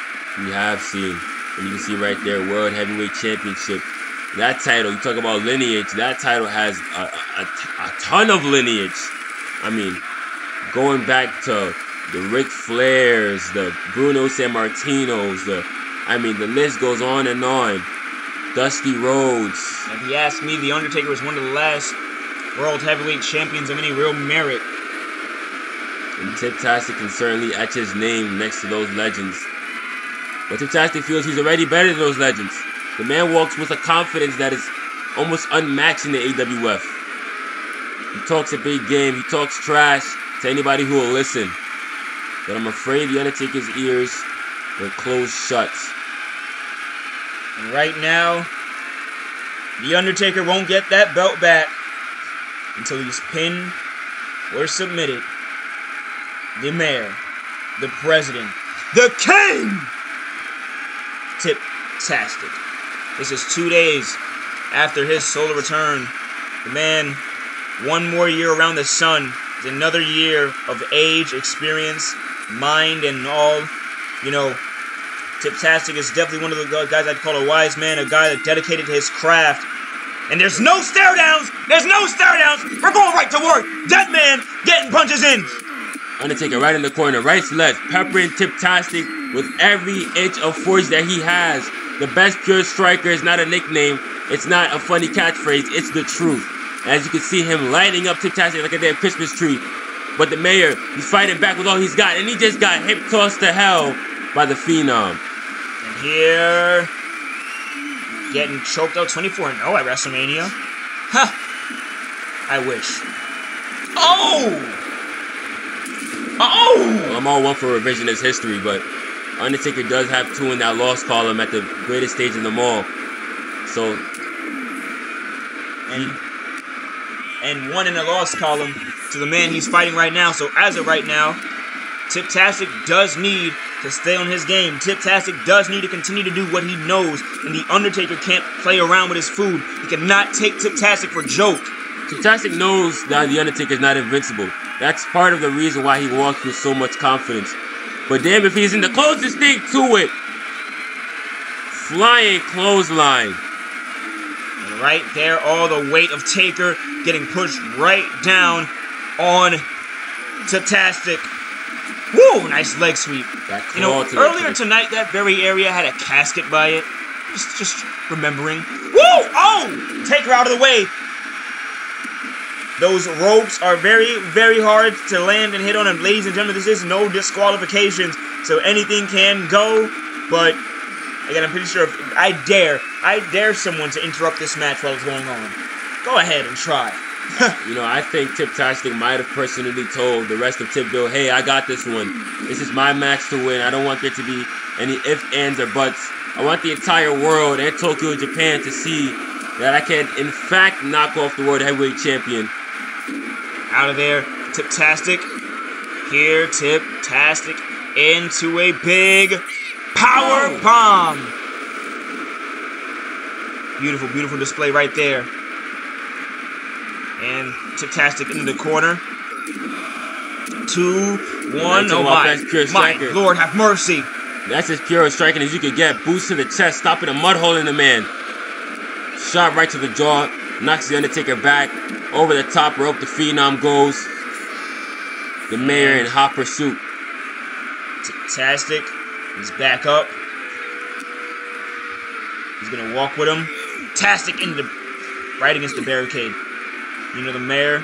We have seen. And you can see right there, World Heavyweight Championship. That title, you talk about lineage, that title has a ton of lineage. I mean, going back to the Ric Flairs, the Bruno Sammartinos, the list goes on and on. Dusty Rhodes. If you ask me, The Undertaker was one of the last World Heavyweight Champions of any real merit. And Tiptastic can certainly etch his name next to those legends. But Tiptastic feels he's already better than those legends. The man walks with a confidence that is almost unmatched in the AWF. He talks a big game. He talks trash to anybody who will listen. But I'm afraid the Undertaker's ears will close shut. And right now, the Undertaker won't get that belt back until he's pinned or submitted. The mayor, the president, the king, Tiptastic. This is 2 days after his solo return. The man, one more year around the sun, is another year of age, experience, mind, and all. You know, Tiptastic is definitely one of the guys I'd call a wise man, a guy that dedicated to his craft. And there's no stare downs! There's no stare downs! We're going right to work! Dead man getting punches in! Undertaker right in the corner, right to left, peppering Tiptastic with every inch of force that he has. The best pure striker is not a nickname. It's not a funny catchphrase. It's the truth. As you can see him lighting up Tiptastic like a damn Christmas tree. But the mayor, he's fighting back with all he's got. And he just got hip tossed to hell by the Phenom. And here, getting choked out 24-0 at WrestleMania. I wish. Oh! Well, I'm all one for revisionist history, but Undertaker does have 2 in that loss column at the greatest stage in them all. So, and 1 in the loss column to the man he's fighting right now. So as of right now, Tiptastic does need to stay on his game. Tiptastic does need to continue to do what he knows, and the Undertaker can't play around with his food. He cannot take Tiptastic for joke. Tiptastic knows that the Undertaker is not invincible. That's part of the reason why he walks with so much confidence. But damn if he's in the closest thing to it. Flying clothesline. And right there, all the weight of Taker getting pushed right down on Tiptastic. Woo! Nice leg sweep. You know, earlier tonight, that very area had a casket by it. Just remembering. Woo! Oh! Taker out of the way. Those ropes are very, very hard to land and hit on. And ladies and gentlemen, this is no disqualifications, so anything can go. But again, I'm pretty sure if I dare someone to interrupt this match while it's going on. Go ahead and try. You know, I think Tiptastic might have personally told the rest of Tipville, hey, I got this one. This is my match to win. I don't want there to be any ifs, ands, or buts. I want the entire world and Tokyo, Japan to see that I can, in fact, knock off the World Heavyweight Champion. Out of there, Tiptastic. Here, Tiptastic into a big power bomb. Beautiful, beautiful display right there. And Tiptastic into the corner. 2, 1. Oh my Lord, have mercy. That's as pure a striking as you could get. Boost to the chest, stopping a mud hole in the man. Shot right to the jaw. Knocks the Undertaker back. Over the top rope, the Phenom goes. The mayor in hot pursuit. Tiptastic is back up. He's going to walk with him. Tastic right against the barricade. You know, the mayor,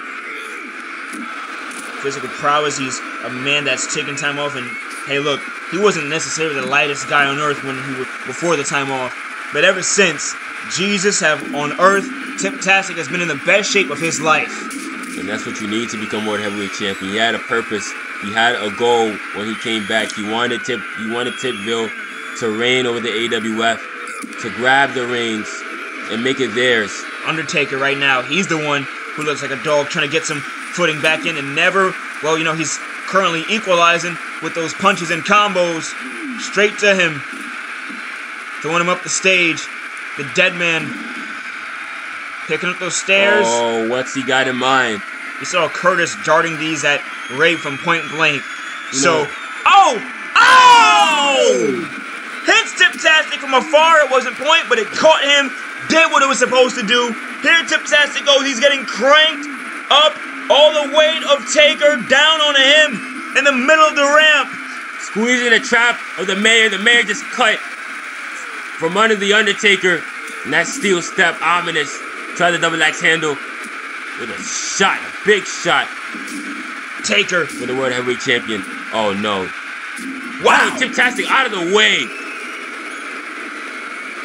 physical prowess, he's a man that's taking time off. And, hey, look, he wasn't necessarily the lightest guy on earth when he was before the time off. But ever since Jesus have on earth, Tiptastic has been in the best shape of his life. And that's what you need to become World Heavyweight Champion. He had a purpose. He had a goal when he came back. He wanted Tipville to reign over the AWF, to grab the reins and make it theirs. Undertaker right now, he's the one who looks like a dog trying to get some footing back in and never, well, you know, he's currently equalizing with those punches and combos straight to him. Throwing him up the stage. The dead man picking up those stairs. Oh, what's he got in mind? You saw Curtis darting these at Ray from point blank. No. Hits Tiptastic from afar. It wasn't point, but it caught him. Did what it was supposed to do. Here Tiptastic goes. He's getting cranked up. All the weight of Taker down on him in the middle of the ramp. Squeezing the trap of the mayor. The mayor just cut from under the Undertaker. And that steel step, ominous. Try the double axe handle with a shot, a big shot. Taker for the World Heavyweight Champion. Oh no. Wow, Tiptastic out of the way.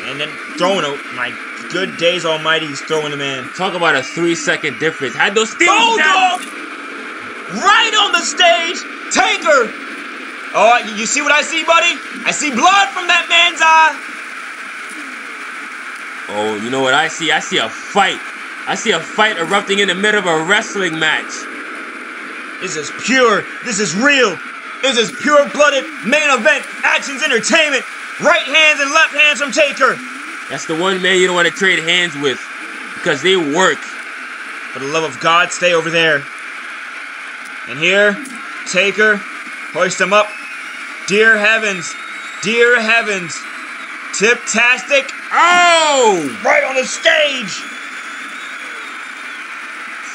And then throwing him. My good days almighty, he's throwing the man. Talk about a 3-second difference. Had those steel Bulldog! Right on the stage! Taker! Oh, you see what I see, buddy? I see blood from that man's eye. Oh, you know what I see? I see a fight. I see a fight erupting in the middle of a wrestling match. This is pure. This is real. This is pure-blooded main event actions entertainment. Right hands and left hands from Taker. That's the one man you don't want to trade hands with because they work. For the love of God, stay over there. And here, Taker, hoist him up. Dear heavens, Tiptastic. Oh! Right on the stage.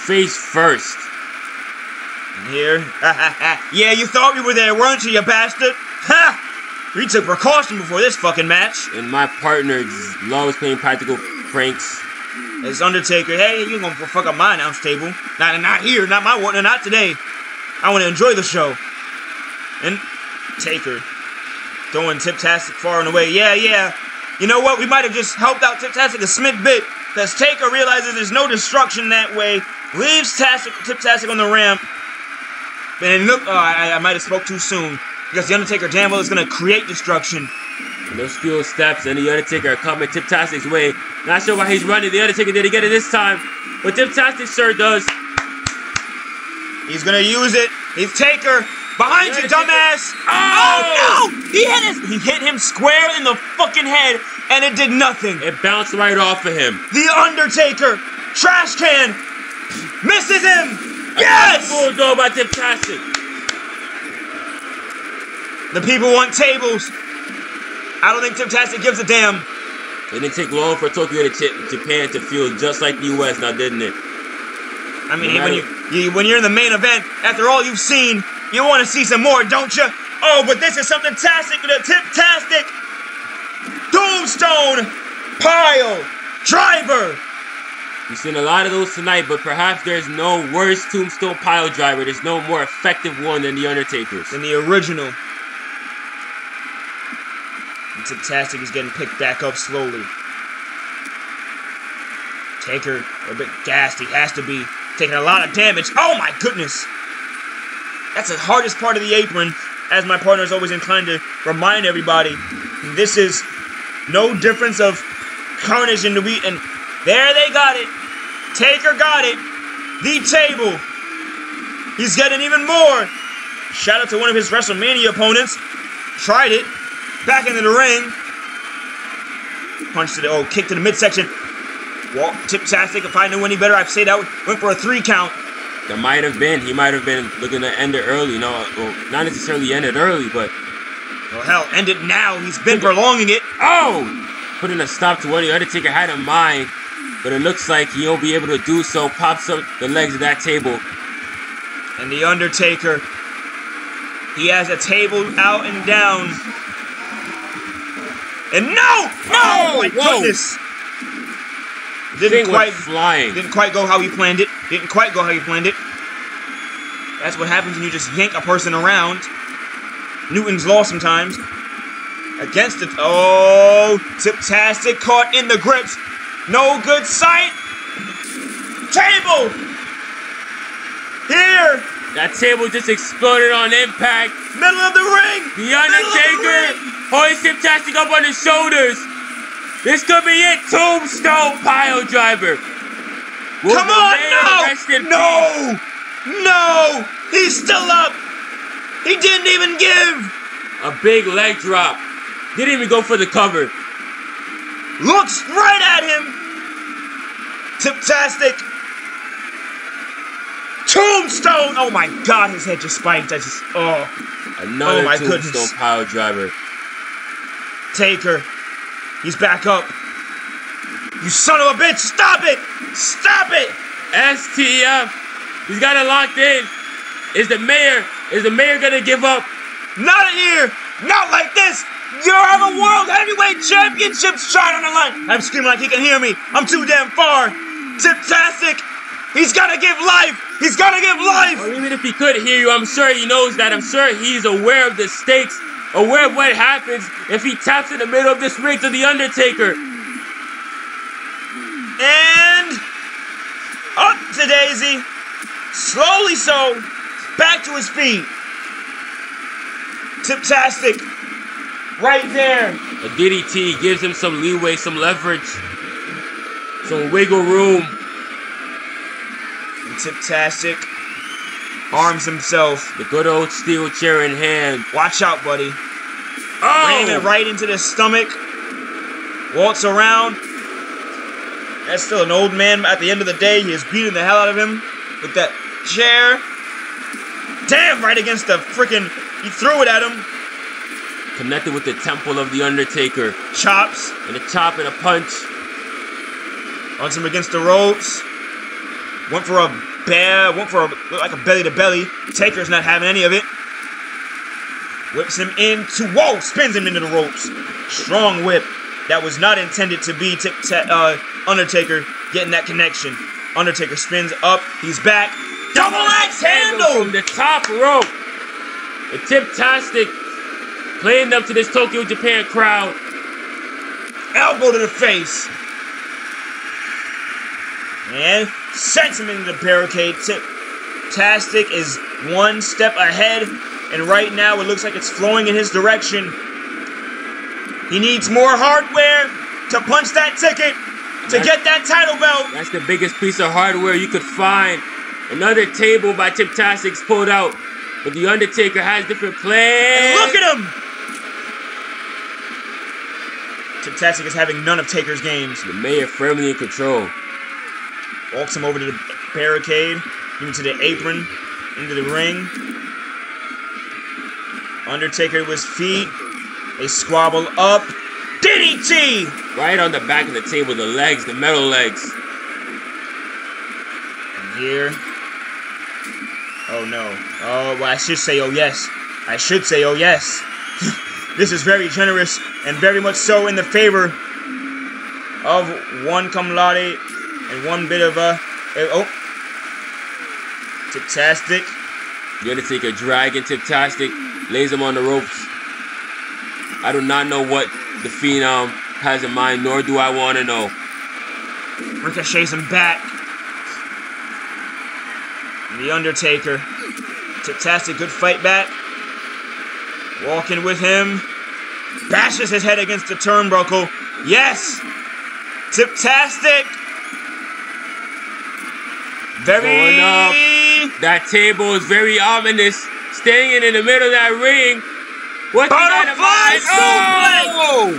Face first. And here, yeah, you thought we were there, weren't you, you bastard? Ha! We took precaution before this fucking match. And my partner loves playing practical pranks. It's Undertaker. Hey, you gonna fuck up my announce table? Not here, not my one, not today. I want to enjoy the show. And Taker throwing Tiptastic far and away. Yeah. You know what? We might have just helped out Tiptastic a smidge bit, because Taker realizes there's no destruction that way. Leaves Tiptastic on the ramp. And look, I might have spoke too soon. Because the Undertaker damn well is going to create destruction. Those steel steps and the Undertaker are coming Tiptastic's way. Not sure why he's running. The Undertaker didn't get it this time. But Tiptastic sure does. He's going to use it. He's Taker. Behind you, dumbass. Oh, no. He hit him square in the fucking head. And it did nothing. It bounced right off of him. The Undertaker. Trash can. Misses him. Yes. Bulldog by Tiptastic. The people want tables. I don't think Tiptastic gives a damn. It didn't take long for Tokyo to Japan to feel just like the US, now didn't it? I mean, when you're in the main event, after all you've seen, you want to see some more, don't you? Oh, but this is something tastic with a Tiptastic. Tombstone Pile Driver. We've seen a lot of those tonight, but perhaps there's no worse Tombstone Pile Driver. There's no more effective one than the Undertaker's. Than the original. And Tiptastic is getting picked back up slowly. Taker, a bit gassed. He has to be taking a lot of damage. Oh my goodness! That's the hardest part of the apron, as my partner is always inclined to remind everybody. This is no difference of carnage in the beat. And there they got it. Taker got it. The table. He's getting even more. Shout out to one of his WrestleMania opponents. Tried it. Back into the ring. Punch to the, kick to the midsection. Well, Tiptastic, if I knew any better, I'd say that went for a 3 count. There might have been. He might have been looking to end it early. No, well, not necessarily end it early, but... Well, hell, end it now. He's been prolonging it. Oh! Putting a stop to what the Undertaker had in mind, but it looks like he'll be able to do so. Pops up the legs of that table. And the Undertaker, he has a table out and down. And no! Oh my goodness! Didn't quite go how he planned it. That's what happens when you just yank a person around. Newton's law sometimes. Against it. Oh, Tiptastic caught in the grips. No good sight. Table. Here. That table just exploded on impact. Middle of the ring. The Undertaker hoists Tiptastic up on his shoulders. This could be it. Tombstone Pile Driver. Come on, no. He's still up. He didn't even give. A big leg drop. Didn't even go for the cover. Looks right at him. Tiptastic. Tombstone. Oh my God, his head just spiked. Another my Tombstone goodness. Pile Driver. Taker. He's back up. You son of a bitch. Stop it. Stop it. STF. He's got it locked in. Is the mayor gonna give up? Not here. Not like this. You have a World Heavyweight Championship shot on the line. I'm screaming like he can hear me. I'm too damn far. Tiptastic. He's gotta give life. Or even if he could hear you, I'm sure he knows that. I'm sure he's aware of the stakes aware of what happens if he taps in the middle of this ring to The Undertaker. And up to Daisy. Slowly so. Back to his feet. Tiptastic. Right there. A DDT gives him some leeway, some leverage, some wiggle room. And Tiptastic arms himself. The good old steel chair in hand. Watch out, buddy. Oh! Ram it right into the stomach. Waltz around. That's still an old man. At the end of the day, he is beating the hell out of him with that chair. Damn, right against the freaking... He threw it at him. Connected with the temple of The Undertaker. Chops. And a chop and a punch. Runs him against the ropes. Went for a bear. Went for like a belly to belly. Taker's not having any of it. Whips him into... Whoa! Spins him into the ropes. Strong whip. That was not intended to be Undertaker getting that connection. Undertaker spins up. He's back. Double axe handle! From the top rope. The Tiptastic playing up to this Tokyo, Japan crowd. Elbow to the face. And sends him into the barricade. Tiptastic is one step ahead. And right now it looks like it's flowing in his direction. He needs more hardware to punch that ticket to get that title belt. That's the biggest piece of hardware you could find. Another table by Tiptastic's pulled out. But The Undertaker has different plans. And look at him! Tiptastic is having none of Taker's games. The mayor firmly in control. Walks him over to the barricade, into the apron, into the ring. Undertaker with his feet. They squabble up. DDT! Right on the back of the table, the legs, the metal legs. And here. Oh no. Oh, well, I should say oh yes. I should say oh yes. This is very generous and very much so in the favor of one cum laude and one bit of a... Oh. Tiptastic. The Undertaker dragging Tiptastic, lays him on the ropes. I do not know what the Phenom has in mind, nor do I want to know. Ricochets him back. The Undertaker. Tiptastic, good fight back. Walking with him. Bashes his head against the turnbuckle. Yes! Tiptastic! Going up. That table is very ominous. Staying in the middle of that ring. What's Butterfly suplex! Oh!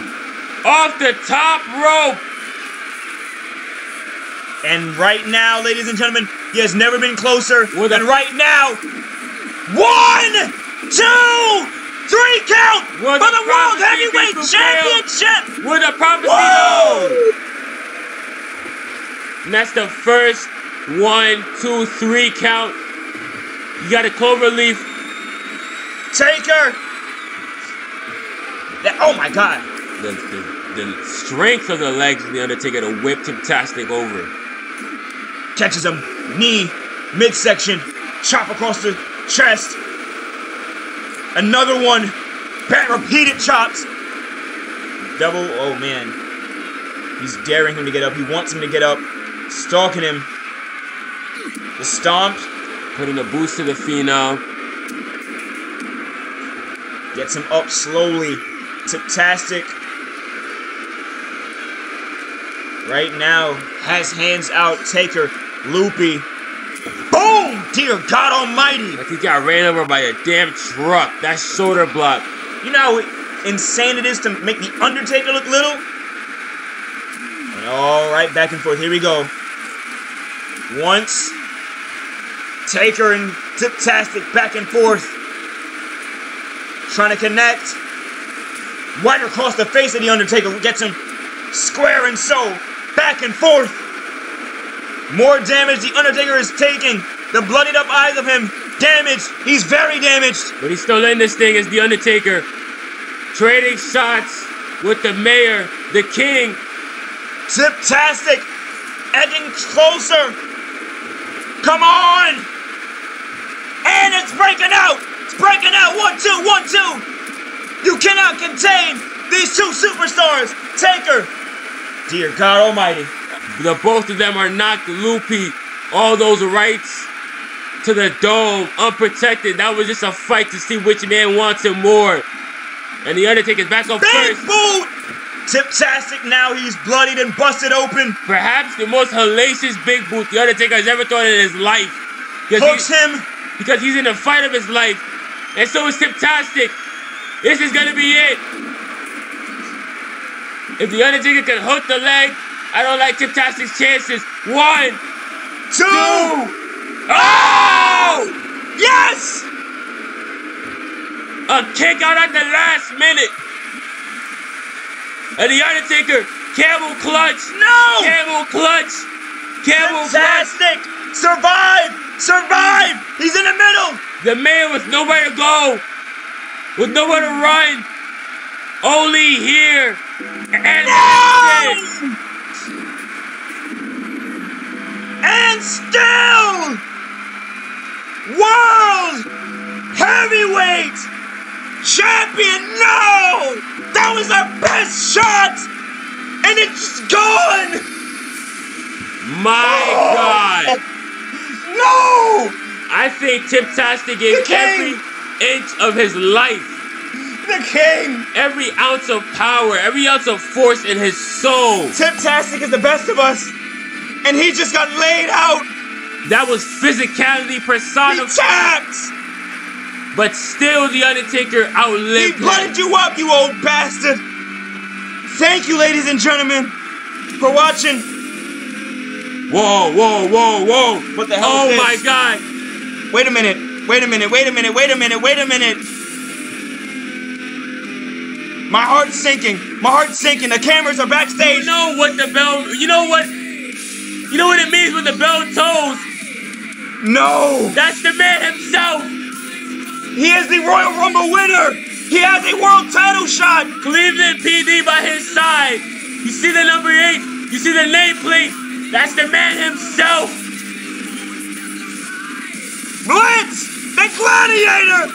Off the top rope. And right now, ladies and gentlemen, he has never been closer than right now. 1, 2, 3 count for the World Heavyweight Championship. With a prophecy hold. And that's the first 1, 2, 3 count. You got a clover leaf. Taker. Oh my God. The strength of the legs of The Undertaker to whip Tiptastic over. Catches him. Knee. Midsection. Chop across the chest. Another one. Repeated chops. Double. Oh man. He's daring him to get up. He wants him to get up. Stalking him. The stomp. Putting a boost to the Phenom. Gets him up slowly. Tiptastic. Right now. Has hands out. Taker. Loopy. Boom! Dear God Almighty. Like he got ran over by a damn truck. That shoulder block. You know how insane it is to make The Undertaker look little? And all right, back and forth. Here we go. Once. Taker and Tiptastic back and forth. Trying to connect. Right across the face of The Undertaker. Gets him square and so. Back and forth. More damage The Undertaker is taking. The bloodied up eyes of him. Damaged. He's very damaged. But he's still in this thing as The Undertaker. Trading shots with the mayor, the king. Tiptastic. Edging closer. Come on. And it's breaking out. It's breaking out. 1, 2, 1, 2. You cannot contain these two superstars. Taker. Dear God Almighty. The both of them are knocked loopy. All those rights to the dome, unprotected. That was just a fight to see which man wants it more. And the Undertaker's back up Big first. boot! Tiptastic now, he's bloodied and busted open. Perhaps the most hellacious big boot the Undertaker has ever thrown in his life. Hooks him. Because he's in the fight of his life. And so is Tiptastic. This is gonna be it. If the Undertaker can hook the leg, I don't like Tiptastic's chances. 1, 2. Oh! Yes! A kick out at the last minute. And the Undertaker, camel clutch. No! Camel clutch. Camel clutch. Tiptastic! Survive! Survive! He's in the middle! The man with nowhere to go. With nowhere to run. Only here. And that's it. And still, World Heavyweight Champion. No! That was our best shot! And it's gone! My God. No! I think Tiptastic gave every inch of his life. The king! Every ounce of power, every ounce of force in his soul. Tiptastic is the best of us. And he just got laid out. That was physicality He personified. tapped! But still, the Undertaker He outlived blooded him. you up, you old bastard! Thank you, ladies and gentlemen, for watching. Whoa, whoa, whoa, whoa. What the hell Oh is my this? God. Wait a minute. Wait a minute. Wait a minute. Wait a minute. Wait a minute. My heart's sinking. My heart's sinking. The cameras are backstage. You know what the bell, you know what it means when the bell tolls? No. That's the man himself. He is the Royal Rumble winner. He has a world title shot. Cleveland PD by his side. You see the number 8? You see the nameplate? That's the man himself. Blitz, the gladiator.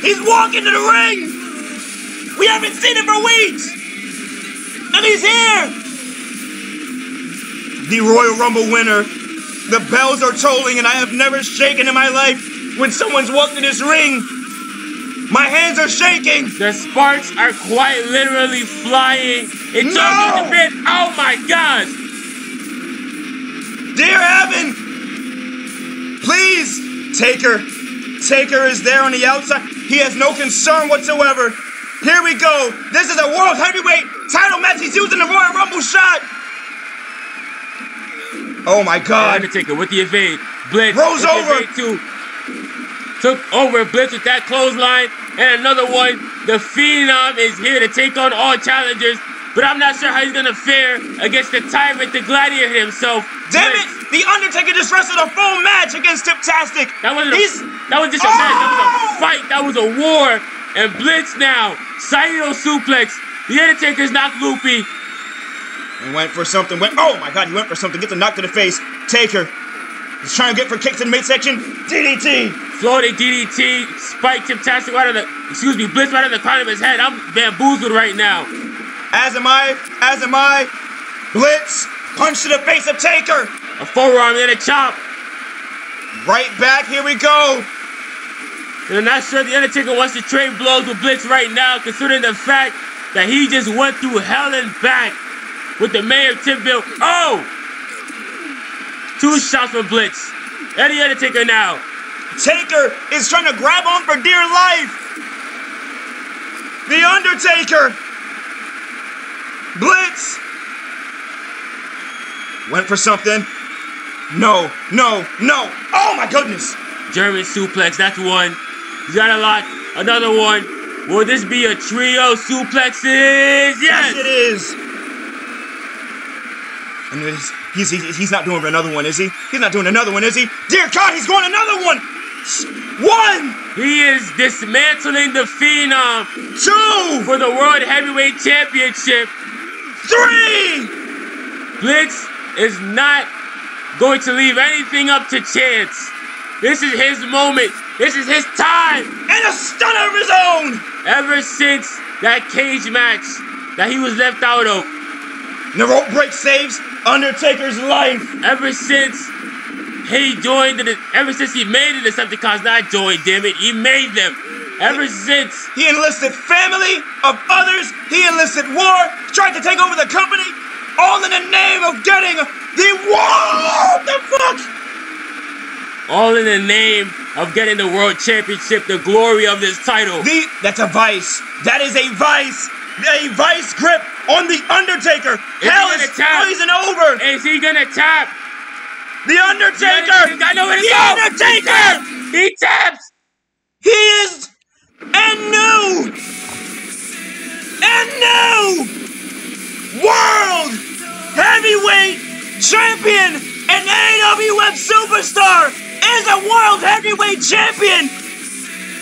He's walking to the ring. We haven't seen him for weeks. And he's here. The Royal Rumble winner. The bells are tolling, and I have never shaken in my life when someone's walked in this ring. My hands are shaking. The sparks are quite literally flying. It's talking to bit. Oh my gosh. Dear heaven, please, Taker. Taker is there on the outside. He has no concern whatsoever. Here we go. This is a World Heavyweight title match. He's using the Royal Rumble shot. Oh my God. Undertaker with the evade. Blitz. Rolls with the over. evade too. Took over Blitz with that clothesline. And another one. The Phenom is here to take on all challengers. But I'm not sure how he's going to fare against the Tyrant, the Gladiator himself. Damn it! The Undertaker just wrestled a full match against Tiptastic. That wasn't that was just a match. That was a fight. That was a war. And Blitz now. Saito suplex. The Undertaker's knocked loopy. He went for something. Oh my God, he went for something. Gets a knock to the face. Taker. He's trying to get for kicks in midsection. DDT. Floating DDT. Spike Tiptastic right on the, Blitz right on the crown of his head. I'm bamboozled right now. As am I. Blitz. Punch to the face of Taker. A forearm and a chop. Right back. Here we go. And I'm not sure the Undertaker wants to trade blows with Blitz right now, considering the fact that he just went through hell and back with the mayor of Tipville. Oh! 2 shots from Blitz. And the Undertaker now. Taker is trying to grab on for dear life. The Undertaker. Blitz. Went for something. No. Oh my goodness. German suplex, that's one. He's got a lot. Another one. Will this be a trio suplexes? Yes! It is. And he's not doing another one, is he? He's not doing another one, is he? Dear God, he's going another one. 1. He is dismantling the Phenom 2. for the World Heavyweight Championship. 3. Blitz is not going to leave anything up to chance. This is his moment. This is his time. And a stunner of his own. Ever since that cage match that he was left out of. The rope break saves Undertaker's life. Ever since he made the Decepticons, not joined, damn it, he made them. Ever since he enlisted family of others, he enlisted war, tried to take over the company, all in the name of getting the what the fuck? All in the name of getting the World Championship, the glory of this title. That's a vice. That is a vice. A vice grip on the Undertaker. Hell is poison over. Is he gonna tap? The Undertaker. I know what it's Undertaker. He taps. He is new World Heavyweight Champion and AWF Superstar is a World Heavyweight Champion.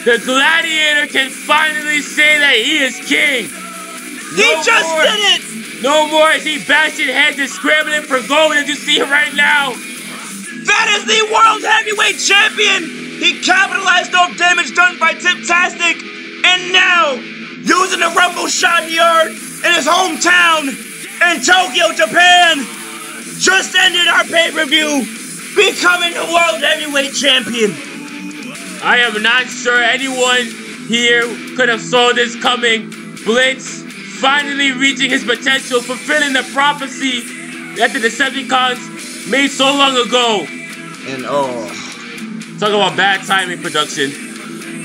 The Gladiator can finally say that he is king. He just did it. No more is he bashing heads and scrambling for gold as you see him right now. That is the World Heavyweight Champion. He capitalized off damage done by Tiptastic, and now, using the Rumble Shot Yard in his hometown in Tokyo, Japan, just ended our pay-per-view, becoming the World Heavyweight Champion. I am not sure anyone here could have saw this coming. Blitz finally reaching his potential, fulfilling the prophecy that the Decepticons made so long ago. And talk about bad timing production.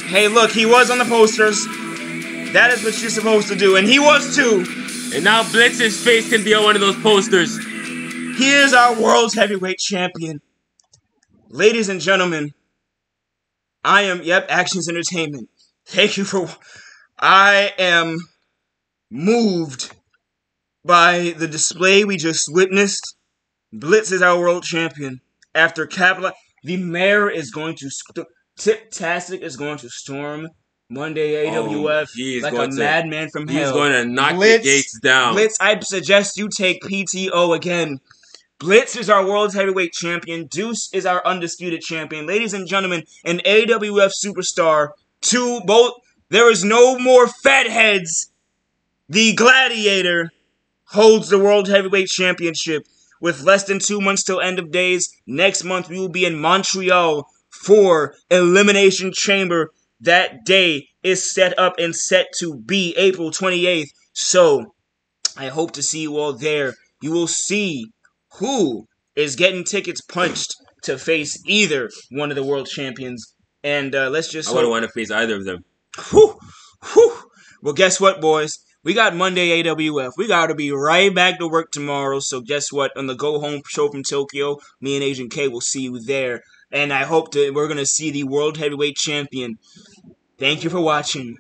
Hey, look, he was on the posters. That is what you're supposed to do, and he was too. And now Blitz's face can be on one of those posters. He is our World Heavyweight Champion. Ladies and gentlemen, I am, Actions Entertainment. Thank you for... I am moved by the display we just witnessed. Blitz is our World Champion. After the mayor is going to... Tiptastic is going to storm Monday AWF like a madman from hell. He's going to knock the gates down. Blitz, I suggest you take PTO again. Blitz is our World Heavyweight Champion. Deuce is our Undisputed Champion. Ladies and gentlemen, an AWF Superstar. There is no more fat heads. The Gladiator holds the World Heavyweight Championship. With less than 2 months till end of days, next month we will be in Montreal for Elimination Chamber. That day is set up and set to be April 28th. So, I hope to see you all there. You will see who is getting tickets punched to face either one of the world champions. And let's just... I wouldn't want to face either of them. Whew, whew. Well, guess what, boys? We got Monday AWF. We got to be right back to work tomorrow. So guess what? On the Go Home show from Tokyo, me and Agent K will see you there. And I hope that we're going to see the World Heavyweight Champion. Thank you for watching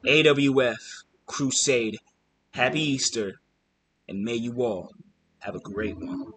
AWF Crusade. Happy Easter. And may you all have a great one.